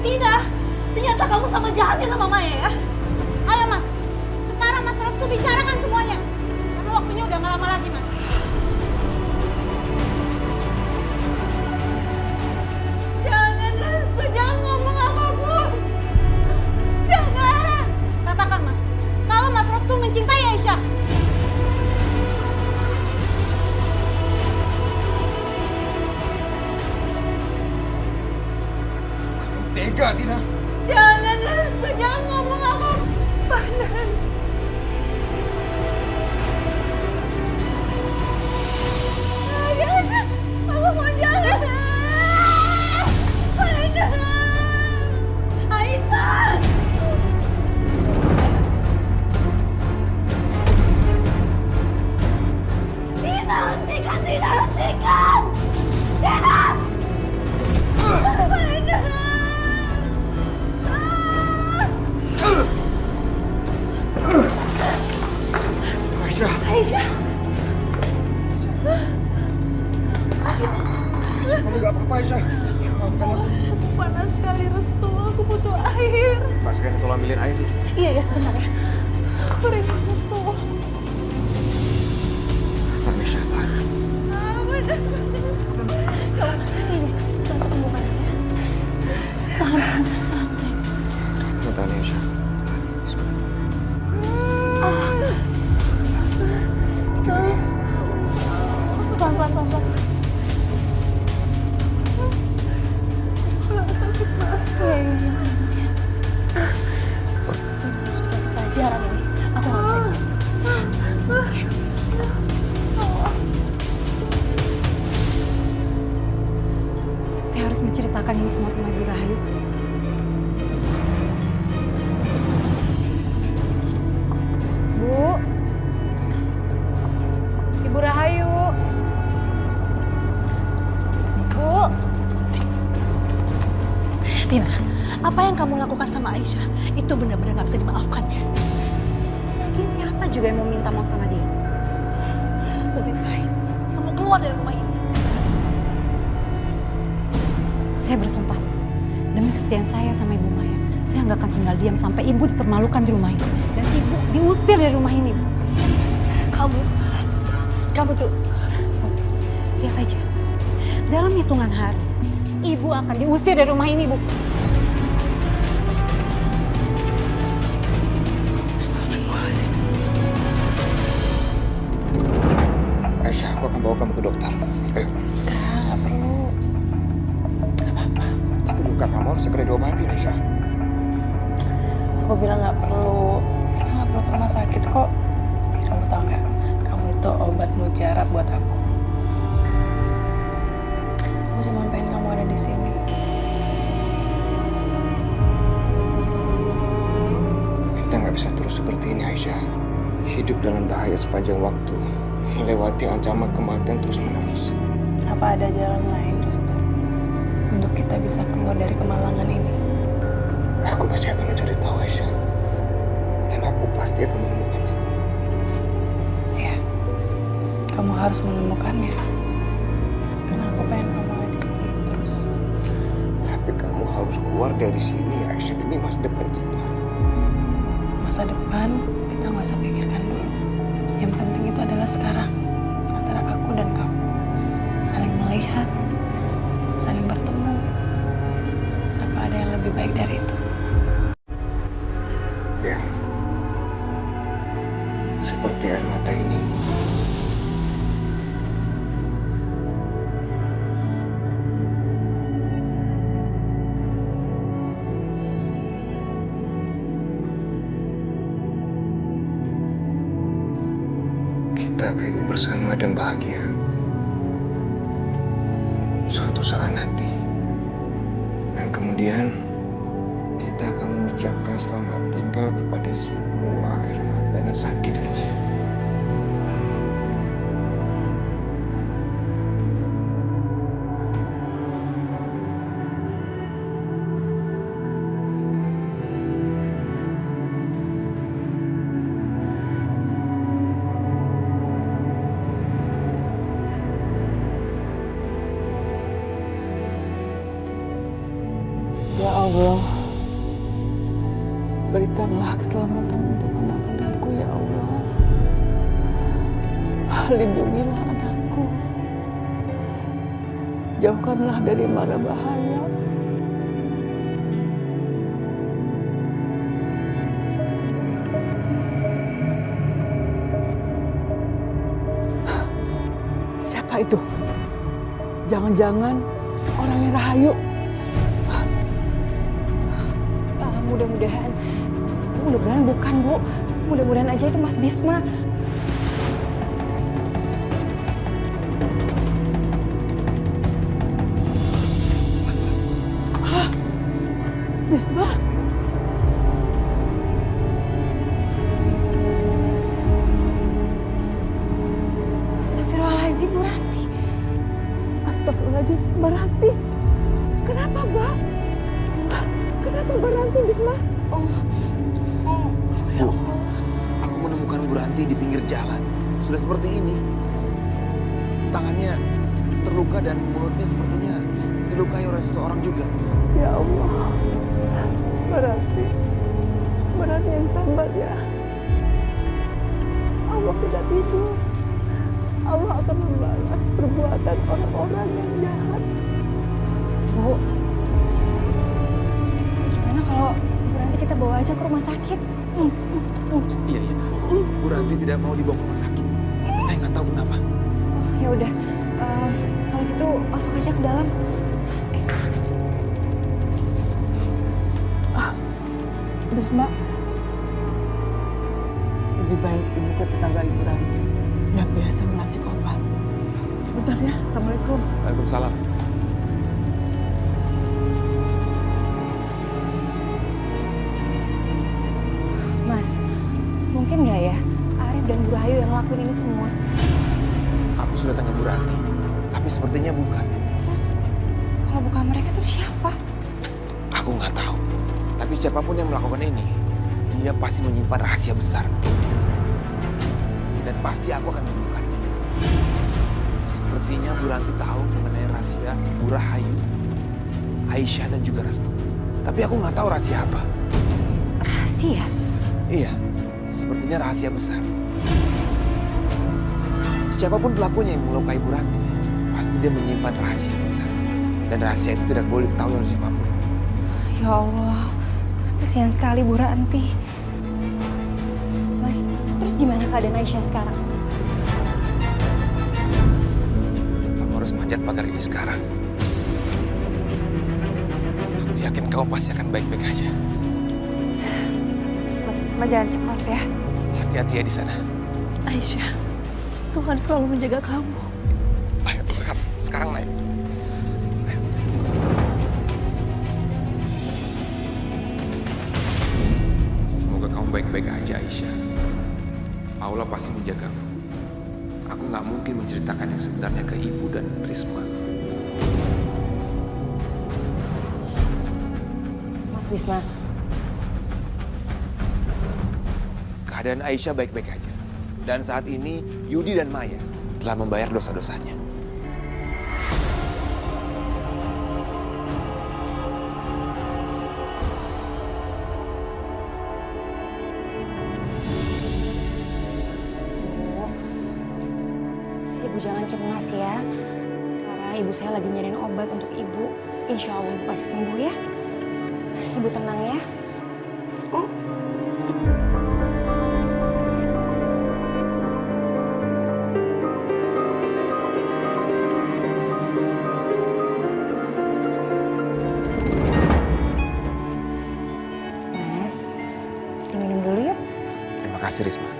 Tina, ternyata kamu sama jahatnya sama Maya ya. Ayo, Mas. Sekarang Mas Restu bicarakan semuanya. Karena waktunya udah nggak lama lagi, Mas. Jangan, Restu. Jangan ngomong apapun. Jangan. Katakan, Mas. Kalau Mas Restu mencintai Aisyah. Tega, Tina. Jangan, Restu. Jangan ngomong apapun. Panas. Jangan. Aku mau jangan. Panas. Aisyah! Tina, hentikan! Tina, hentikan! Tina! Aisyah. Aisyah. Kamu nggak apa-apa, Aisyah. Maafkan aku. Panas sekali, Restu. Aku butuh air. Pak, sekarang tolong ambilin air. Iya, ya sebentar ya. Aku rindu, Restu. Tapi Syaitan. Panas banget. Ini, masukin mukanya ya. Tahan. Tahan ya, Syaitan. Pelan-pelan. Sakit, Mas. Iya, sakit ya. Harus dikasih pelajaran. Apa yang kamu lakukan sama Aisyah itu benar-benar gak bisa dimaafkan ya. Mungkin siapa juga yang mau minta maaf sama dia? Lebih baik kamu keluar dari rumah ini. Saya bersumpah, demi kesetiaan saya sama Ibu Maya, saya nggak akan tinggal diam sampai Ibu dipermalukan di rumah ini. Dan Ibu diusir dari rumah ini, Bu. Kamu tuh, Bu, lihat aja. Dalam hitungan hari, Ibu akan diusir dari rumah ini, Bu. Astagfirullahaladzim. Aisyah, aku akan bawa kamu ke dokter. Ayo. Nggak perlu. Tapi luka kamu harus segera diobatin, Aisyah. Aku bilang nggak perlu. Kita nggak perlu ke rumah sakit kok. Kamu tahu nggak? Kamu itu obat mujarab buat aku. Aku cuma pengen kamu ada di sini. Kita nggak bisa terus seperti ini, Aisyah. Hidup dalam bahaya sepanjang waktu, melewati ancaman kematian terus-menerus. Apa ada jalan lain, Restu? Untuk kita bisa keluar dari kemalangan ini. Aku pasti akan mencari tahu, Aisyah. Dan aku pasti akan menemukannya. Iya. Kamu harus menemukannya. Karena aku pengen kamu ada di sisiku terus. Tapi kamu harus keluar dari sini, Aisyah. Ini masa depan kita. Masa depan kita nggak usah pikirkan dulu. Yang penting itu adalah sekarang. Antara aku dan kamu. Saling melihat. Saling bertemu. Apa ada yang lebih baik dari itu? Ya. Seperti air mata ini. Kita akan hidup bersama dan bahagia. Suatu saat nanti. Dan kemudian kita akan mengucapkan selamat tinggal kepada semua air mata dan sakit ini. Ya Allah, berikanlah keselamatan untuk anak-anakku ya Allah. Lindungilah anakku. Jauhkanlah dari mara bahaya. Siapa itu? Jangan-jangan orangnya Rahayu. Mudah-mudahan bukan, Bu. Mudah-mudahan aja itu Mas Bisma. Hah? Bisma? Astagfirullahaladzim, Bu Ranti. Astagfirullahaladzim, Mbak Ranti. Kenapa, Mbak? Kenapa Mbak Ranti, Bisma? Ya Allah, aku menemukan Bu Ranti di pinggir jalan. Sudah seperti ini. Tangannya terluka dan mulutnya sepertinya dilukai oleh seseorang juga. Ya Allah, Mbak Ranti yang sabar ya. Allah tidak tidur. Allah akan membalas perbuatan orang-orang yang jahat. Bu, gimana kalau Bu Ranti kita bawa aja ke rumah sakit? Iya. Bu Ranti tidak mau dibawa ke rumah sakit. Saya nggak tahu kenapa. Oh, ya udah. Kalau gitu masuk aja ke dalam. Silakan. Bisma, lebih baik ibu ke tetangga Ibu Ranti yang biasa meracik obat. Bentar ya, Assalamualaikum. Waalaikumsalam. Mas, mungkin nggak ya Arif dan Bu Rahayu yang ngelakuin ini semua? Aku sudah tanya Bu Ranti, tapi sepertinya bukan. Terus kalau bukan mereka tuh siapa? Aku Aku nggak tahu. Tapi siapapun yang melakukan ini, dia pasti menyimpan rahasia besar. Dan pasti aku akan menemukannya. Sepertinya Bu Ranti tahu mengenai rahasia Bu Rahayu, Aisyah dan juga Restu. Tapi aku nggak tahu rahasia apa. Rahasia? Iya, sepertinya rahasia besar. Siapapun pelakunya yang melukai Bu Ranti, pasti dia menyimpan rahasia besar. Dan rahasia itu tidak boleh diketahui oleh siapapun. Ya Allah, kasihan sekali Bu Ranti. Mas, terus gimana keadaan Aisyah sekarang? Kamu harus manjat pagar ini sekarang. Aku yakin kamu pasti akan baik-baik aja. Mas Bisma jangan cemas ya. Hati-hati ya di sana. Aisyah, Tuhan selalu menjaga kamu. Ayo, sekarang naik. Ayo. Semoga kamu baik-baik aja, Aisyah. Allah pasti menjagamu. Aku nggak mungkin menceritakan yang sebenarnya ke ibu dan Risma. Mas Bisma. Keadaan Aisyah baik-baik aja. Dan saat ini Yudi dan Maya telah membayar dosa-dosanya. Ibu jangan cemas ya. Sekarang ibu saya lagi nyariin obat untuk ibu. Insya Allah ibu pasti sembuh ya. Ibu tenang ya. Mas, diminum dulu yuk. Terima kasih, Risma.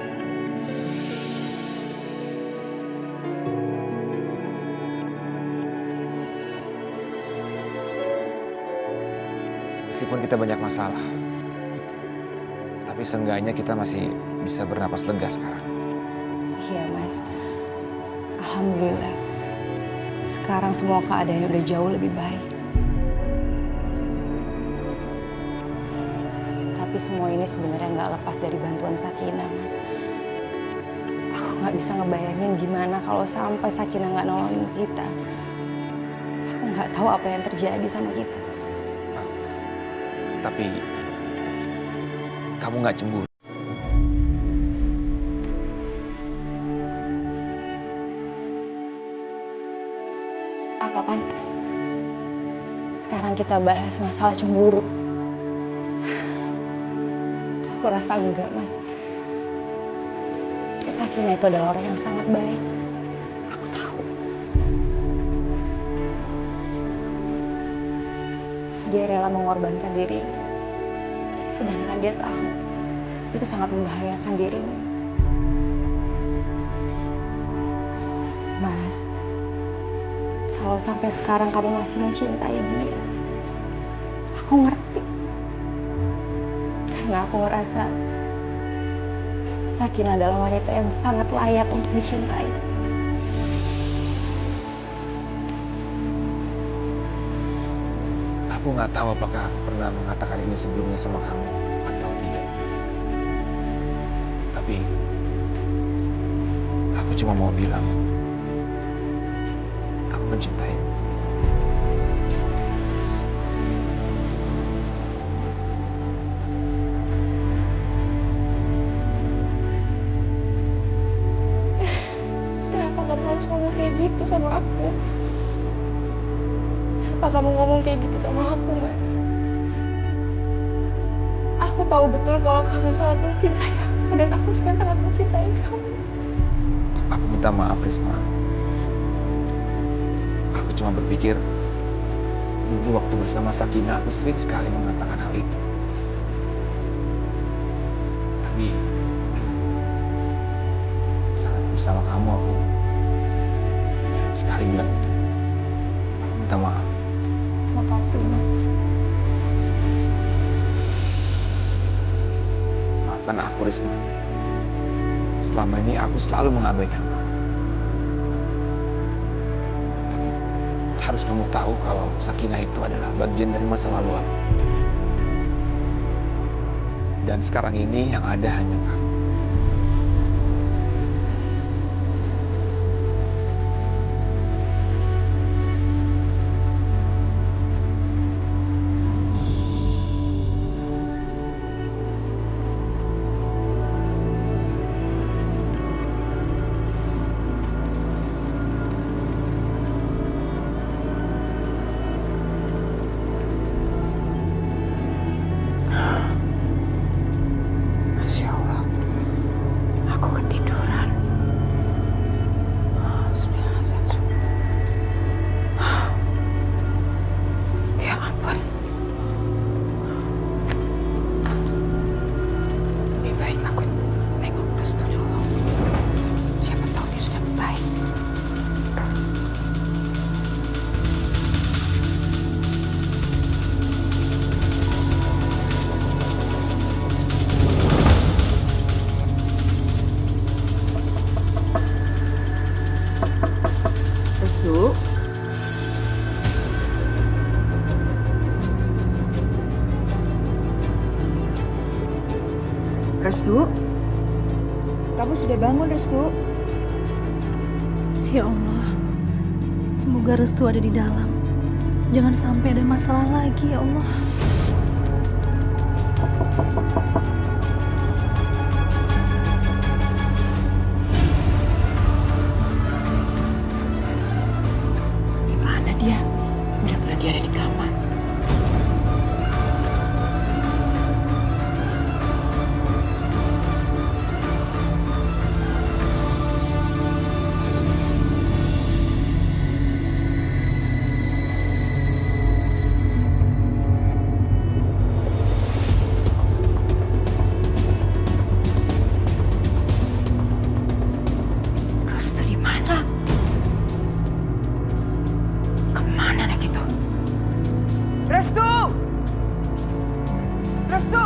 Meskipun kita banyak masalah, tapi seenggaknya kita masih bisa bernapas lega sekarang. Iya mas, alhamdulillah. Sekarang semua keadaannya udah jauh lebih baik. Tapi semua ini sebenarnya nggak lepas dari bantuan Sakinah mas. Aku nggak bisa ngebayangin gimana kalau sampai Sakinah nggak nolongin kita. Aku nggak tahu apa yang terjadi sama kita. Tapi kamu nggak cemburu. Apa pantas? Sekarang kita bahas masalah cemburu. Aku rasa enggak, Mas. Sakinah itu adalah orang yang sangat baik. Aku tahu. Dia rela mengorbankan dirinya. Sedangkan dia tahu itu sangat membahayakan dirinya. Mas, kalau sampai sekarang kamu masih mencintai dia, aku ngerti. Karena aku ngerasa Sakinah adalah wanita yang sangat layak untuk dicintai. Aku nggak tahu apakah pernah mengatakan ini sebelumnya sama kamu atau tidak. Tapi aku cuma mau bilang, aku mencintai. Kenapa kamu harus ngomong kayak gitu sama aku? Kenapa kamu ngomong kayak gitu sama aku, Mas? Aku tahu betul kalau kamu sangat mencintai aku dan aku juga sangat mencintai kamu. Aku minta maaf, Risma. Aku cuma berpikir, dulu waktu bersama Sakinah, aku sering sekali mengatakan hal itu. Tapi saat bersama kamu, aku sekali bilang itu. Aku minta maaf. Makasih, Mas. Maafkan aku, Risma. Selama ini aku selalu mengabaikan kamu. Tapi harus kamu tahu kalau Sakinah itu adalah bagian dari masa lalu aku. Dan sekarang ini yang ada hanya kamu. Masya Allah, aku ketiduran. Sudah azan subuh. Ya ampun. Lebih baik aku tengok Restu dulu. Siapa tahu dia sudah baik. Restu? Restu? Kamu sudah bangun, Restu? Ya Allah, semoga Restu ada di dalam. Jangan sampai ada masalah lagi, ya Allah. Di mana dia? Mudah-mudahan dia ada di kamar. Restu di mana? Kemana anak itu? Restu! Restu!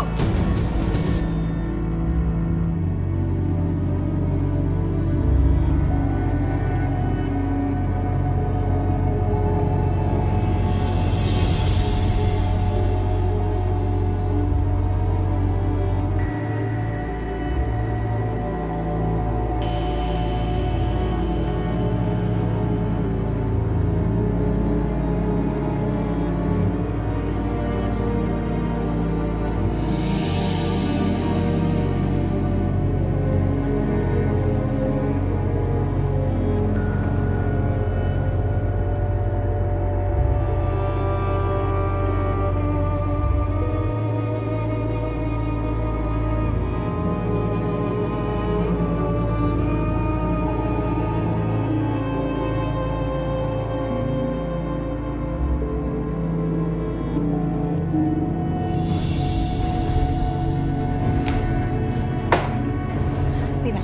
Tina,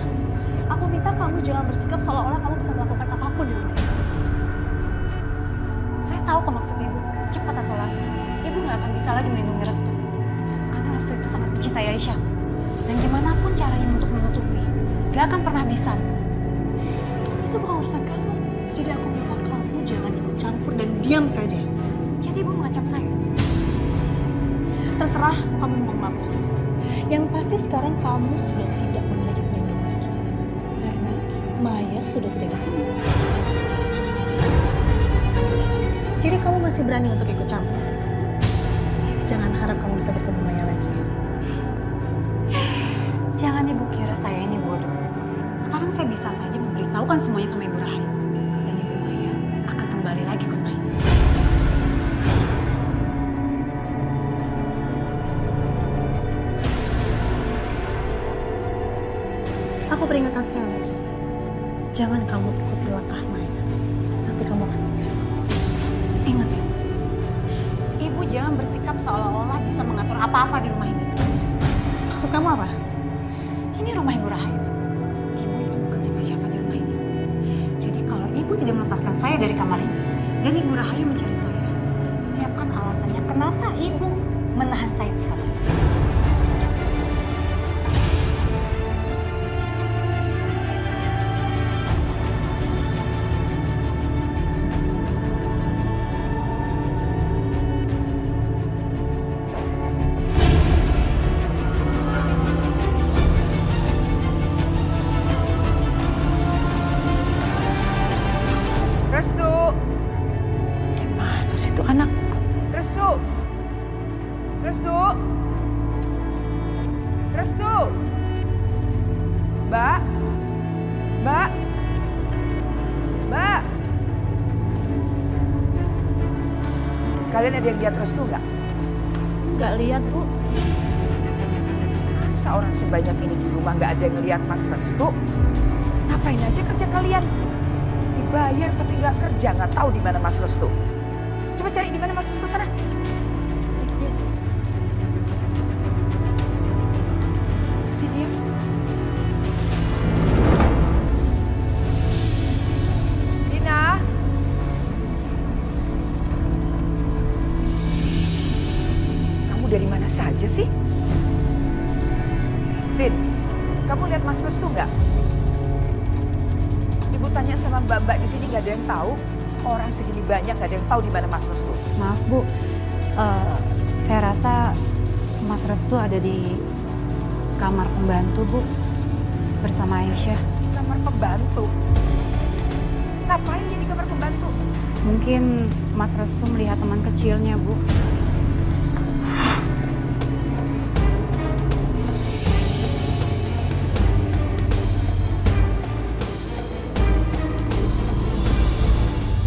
aku minta kamu jangan bersikap seolah-olah kamu bisa melakukan apapun di rumah ini. Saya tahu kok maksud ibu, cepat atau lambat, ibu nggak akan bisa lagi melindungi Restu. Karena Restu itu sangat mencintai Aisyah. Dan gimana pun caranya untuk menutupi, gak akan pernah bisa. Itu bukan urusan kamu. Jadi aku minta kamu jangan ikut campur dan diam saja. Jadi ibu mengancam saya. Terserah kamu mau ngomong apa. Yang pasti sekarang kamu sudah tidak memiliki pelindung lagi. Karena Maya sudah tidak di sini. Jadi kamu masih berani untuk ikut campur. Jangan harap kamu bisa bertemu Maya lagi. Jangan ibu kira saya ini bodoh. Sekarang saya bisa saja memberitahukan semuanya sama Ibu Rahayu. Dan Ibu Maya akan kembali lagi ke rumah ini. Aku peringatkan sekali lagi. Jangan kamu ikuti langkah Maya. Nanti kamu akan menyesal. Ingat ya. Ibu jangan bersikap seolah-olah bisa mengatur apa-apa di rumah ini. Maksud kamu apa? Ini rumah Ibu Rahayu. Ibu itu bukan siapa-siapa di rumah ini. Jadi kalau ibu tidak melepaskan saya dari kamar ini, dan Ibu Rahayu mencari saya, siapkan alasannya kenapa ibu menahan saya di kamar ini. Mbak? Mbak? Mbak? Kalian ada yang lihat Restu nggak? Nggak lihat, Bu. Masa orang sebanyak ini di rumah nggak ada yang lihat Mas Restu? Ngapain aja kerja kalian? Dibayar tapi nggak kerja, nggak tahu di mana Mas Restu. Coba cari di mana Mas Restu sana. Sini ya. Dina. Kamu dari mana saja sih? Din, kamu lihat Mas Restu nggak? Ibu tanya sama mbak-mbak di sini nggak ada yang tahu. Orang segini banyak nggak ada yang tahu di mana Mas Restu. Maaf Bu, saya rasa Mas Restu ada di kamar pembantu Bu, bersama Aisyah. Kamar pembantu? Ngapain dia di kamar pembantu? Mungkin Mas Restu melihat teman kecilnya Bu.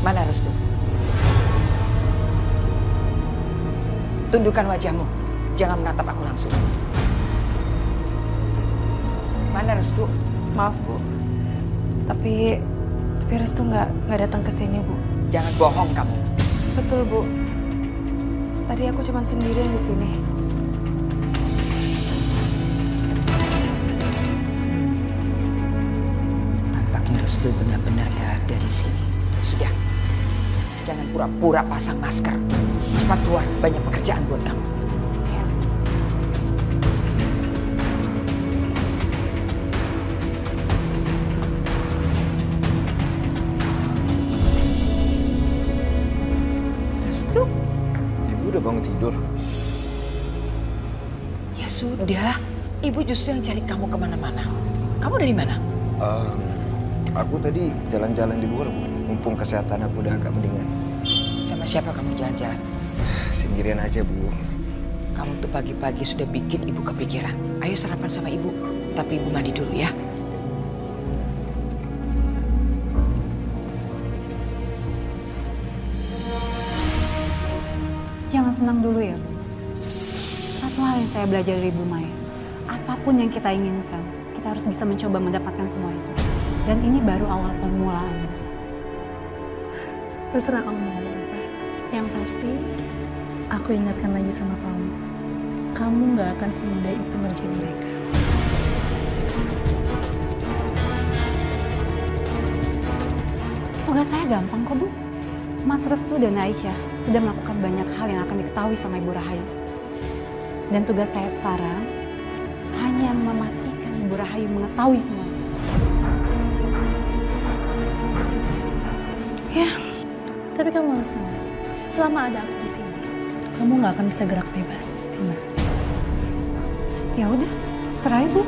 Mana Restu? Tundukkan wajahmu. Jangan menatap aku langsung. Mana Restu? Maaf Bu, tapi Restu nggak datang ke sini Bu. Jangan bohong kamu. Betul Bu. Tadi aku cuma sendirian di sini. Tampaknya Restu benar-benar nggak ada di sini. Sudah, jangan pura-pura pasang masker. Cepat keluar, banyak pekerjaan buat kamu. Restu? Ibu udah bangun tidur. Ya sudah, ibu justru yang cari kamu kemana-mana. Kamu dari mana? Aku tadi jalan-jalan di luar, Bu. Mumpung kesehatan aku udah agak mendingan. Sama siapa kamu jalan-jalan? Sendirian aja, Bu. Kamu tuh pagi-pagi sudah bikin ibu kepikiran. Ayo sarapan sama ibu, tapi ibu mandi dulu ya. Jangan senang dulu ya Bu. Satu hal yang saya belajar dari Bu Maya, apapun yang kita inginkan, kita harus bisa mencoba mendapatkan semua itu. Dan ini baru awal permulaan. Terserah kamu mau ngomong apa. Yang pasti, aku ingatkan lagi sama kamu. Kamu nggak akan semudah itu ngerjain mereka. Tugas saya gampang kok Bu. Mas Restu dan Aisyah sudah melakukan banyak hal yang akan diketahui sama Ibu Rahayu. Dan tugas saya sekarang hanya memastikan Ibu Rahayu mengetahui semua. Ya, tapi kamu harus tahu, selama ada aku di sini, kamu nggak akan bisa gerak bebas, Tina. Ya udah, serai Bu.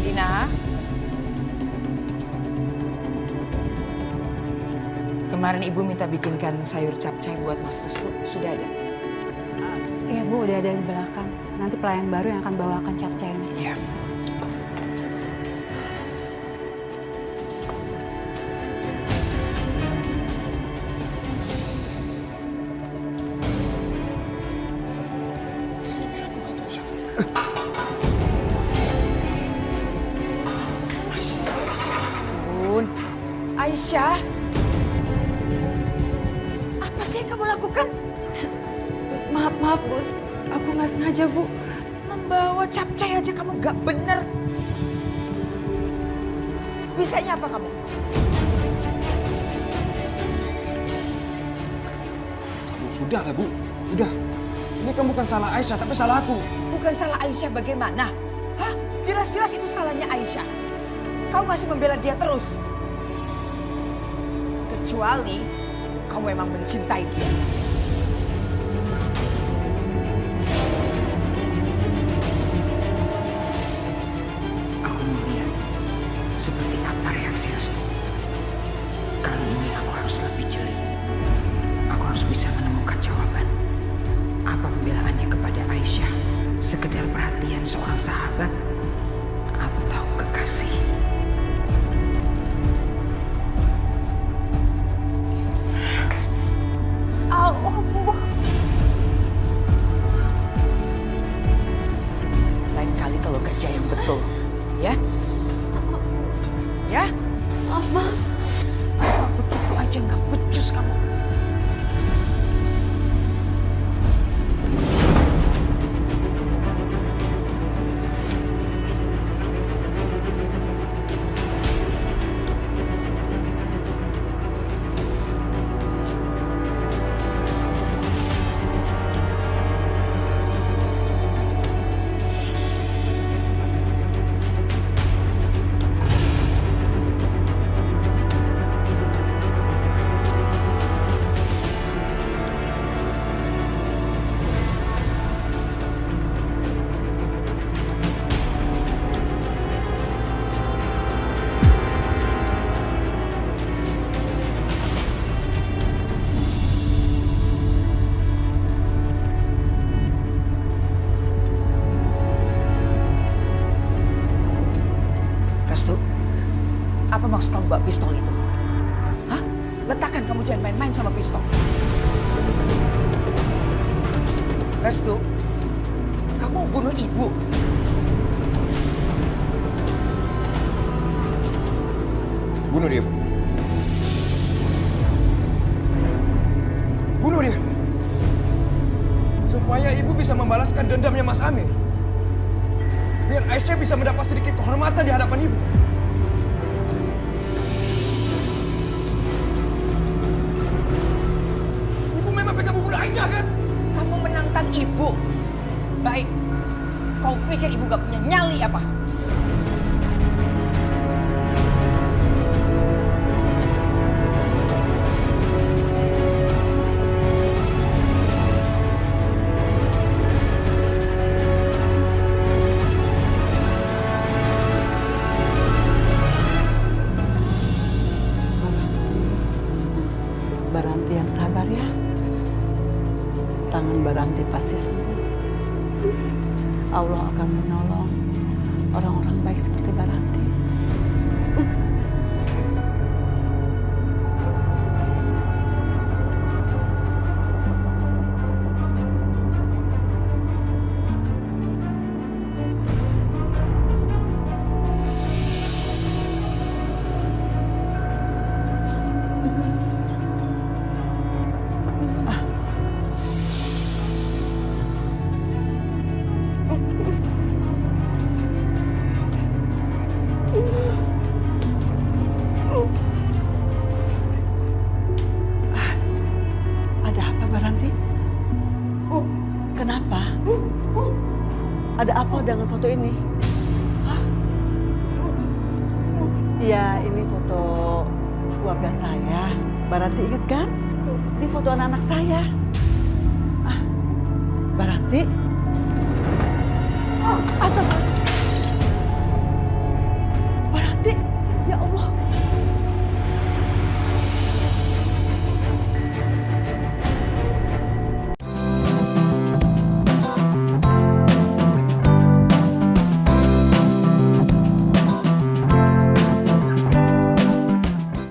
Tina, kemarin ibu minta bikinkan sayur capcay buat Mas Restu, sudah ada? Iya Bu, udah ada di belakang. Nanti pelayan baru yang akan bawakan capcaynya. Iya. Aisyah, apa sih yang kamu lakukan? Maaf Bu, aku nggak sengaja Bu. Membawa capcay aja kamu gak bener. Bisanya apa kamu? Sudah lah Bu, udah. Ini kan bukan salah Aisyah, tapi salah aku. Bukan salah Aisyah bagaimana? Hah? Jelas-jelas itu salahnya Aisyah. Kau masih membela dia terus. Kecuali kau memang mencintai dia. Aku mau lihat seperti apa reaksi Restu. Kali ini aku harus lebih jeli. Aku harus bisa menemukan jawaban. Apa pembelaannya kepada Aisyah sekedar perhatian seorang sahabat atau kekasih? Lain kali kalau kerja yang betul, ya? Ya? Maaf. Begitu aja nggak becus kamu. Restu, apa maksud kamu bawa pistol itu? Hah? Letakkan, kamu jangan main-main sama pistol. Restu, kamu bunuh ibu. Bunuh dia, Bu. Bunuh dia. Supaya ibu bisa membalaskan dendamnya Mas Amir. Biar Aisyah bisa mendapat sedikit kehormatan di hadapan ibu. Ibu memang pegang bunuh Aisyah, kan? Kamu menantang ibu. Baik, kau pikir ibu gak punya nyali apa? Baranti yang sabar ya. Tangan Baranti pasti sembuh. Allah akan menolong orang-orang baik seperti Baranti. Ada apa Baranti? Kenapa? Ada apa dengan foto ini? Ya, ini foto keluarga saya. Baranti ingat kan? Ini foto anak-anak saya. Baranti? Astagfirullah.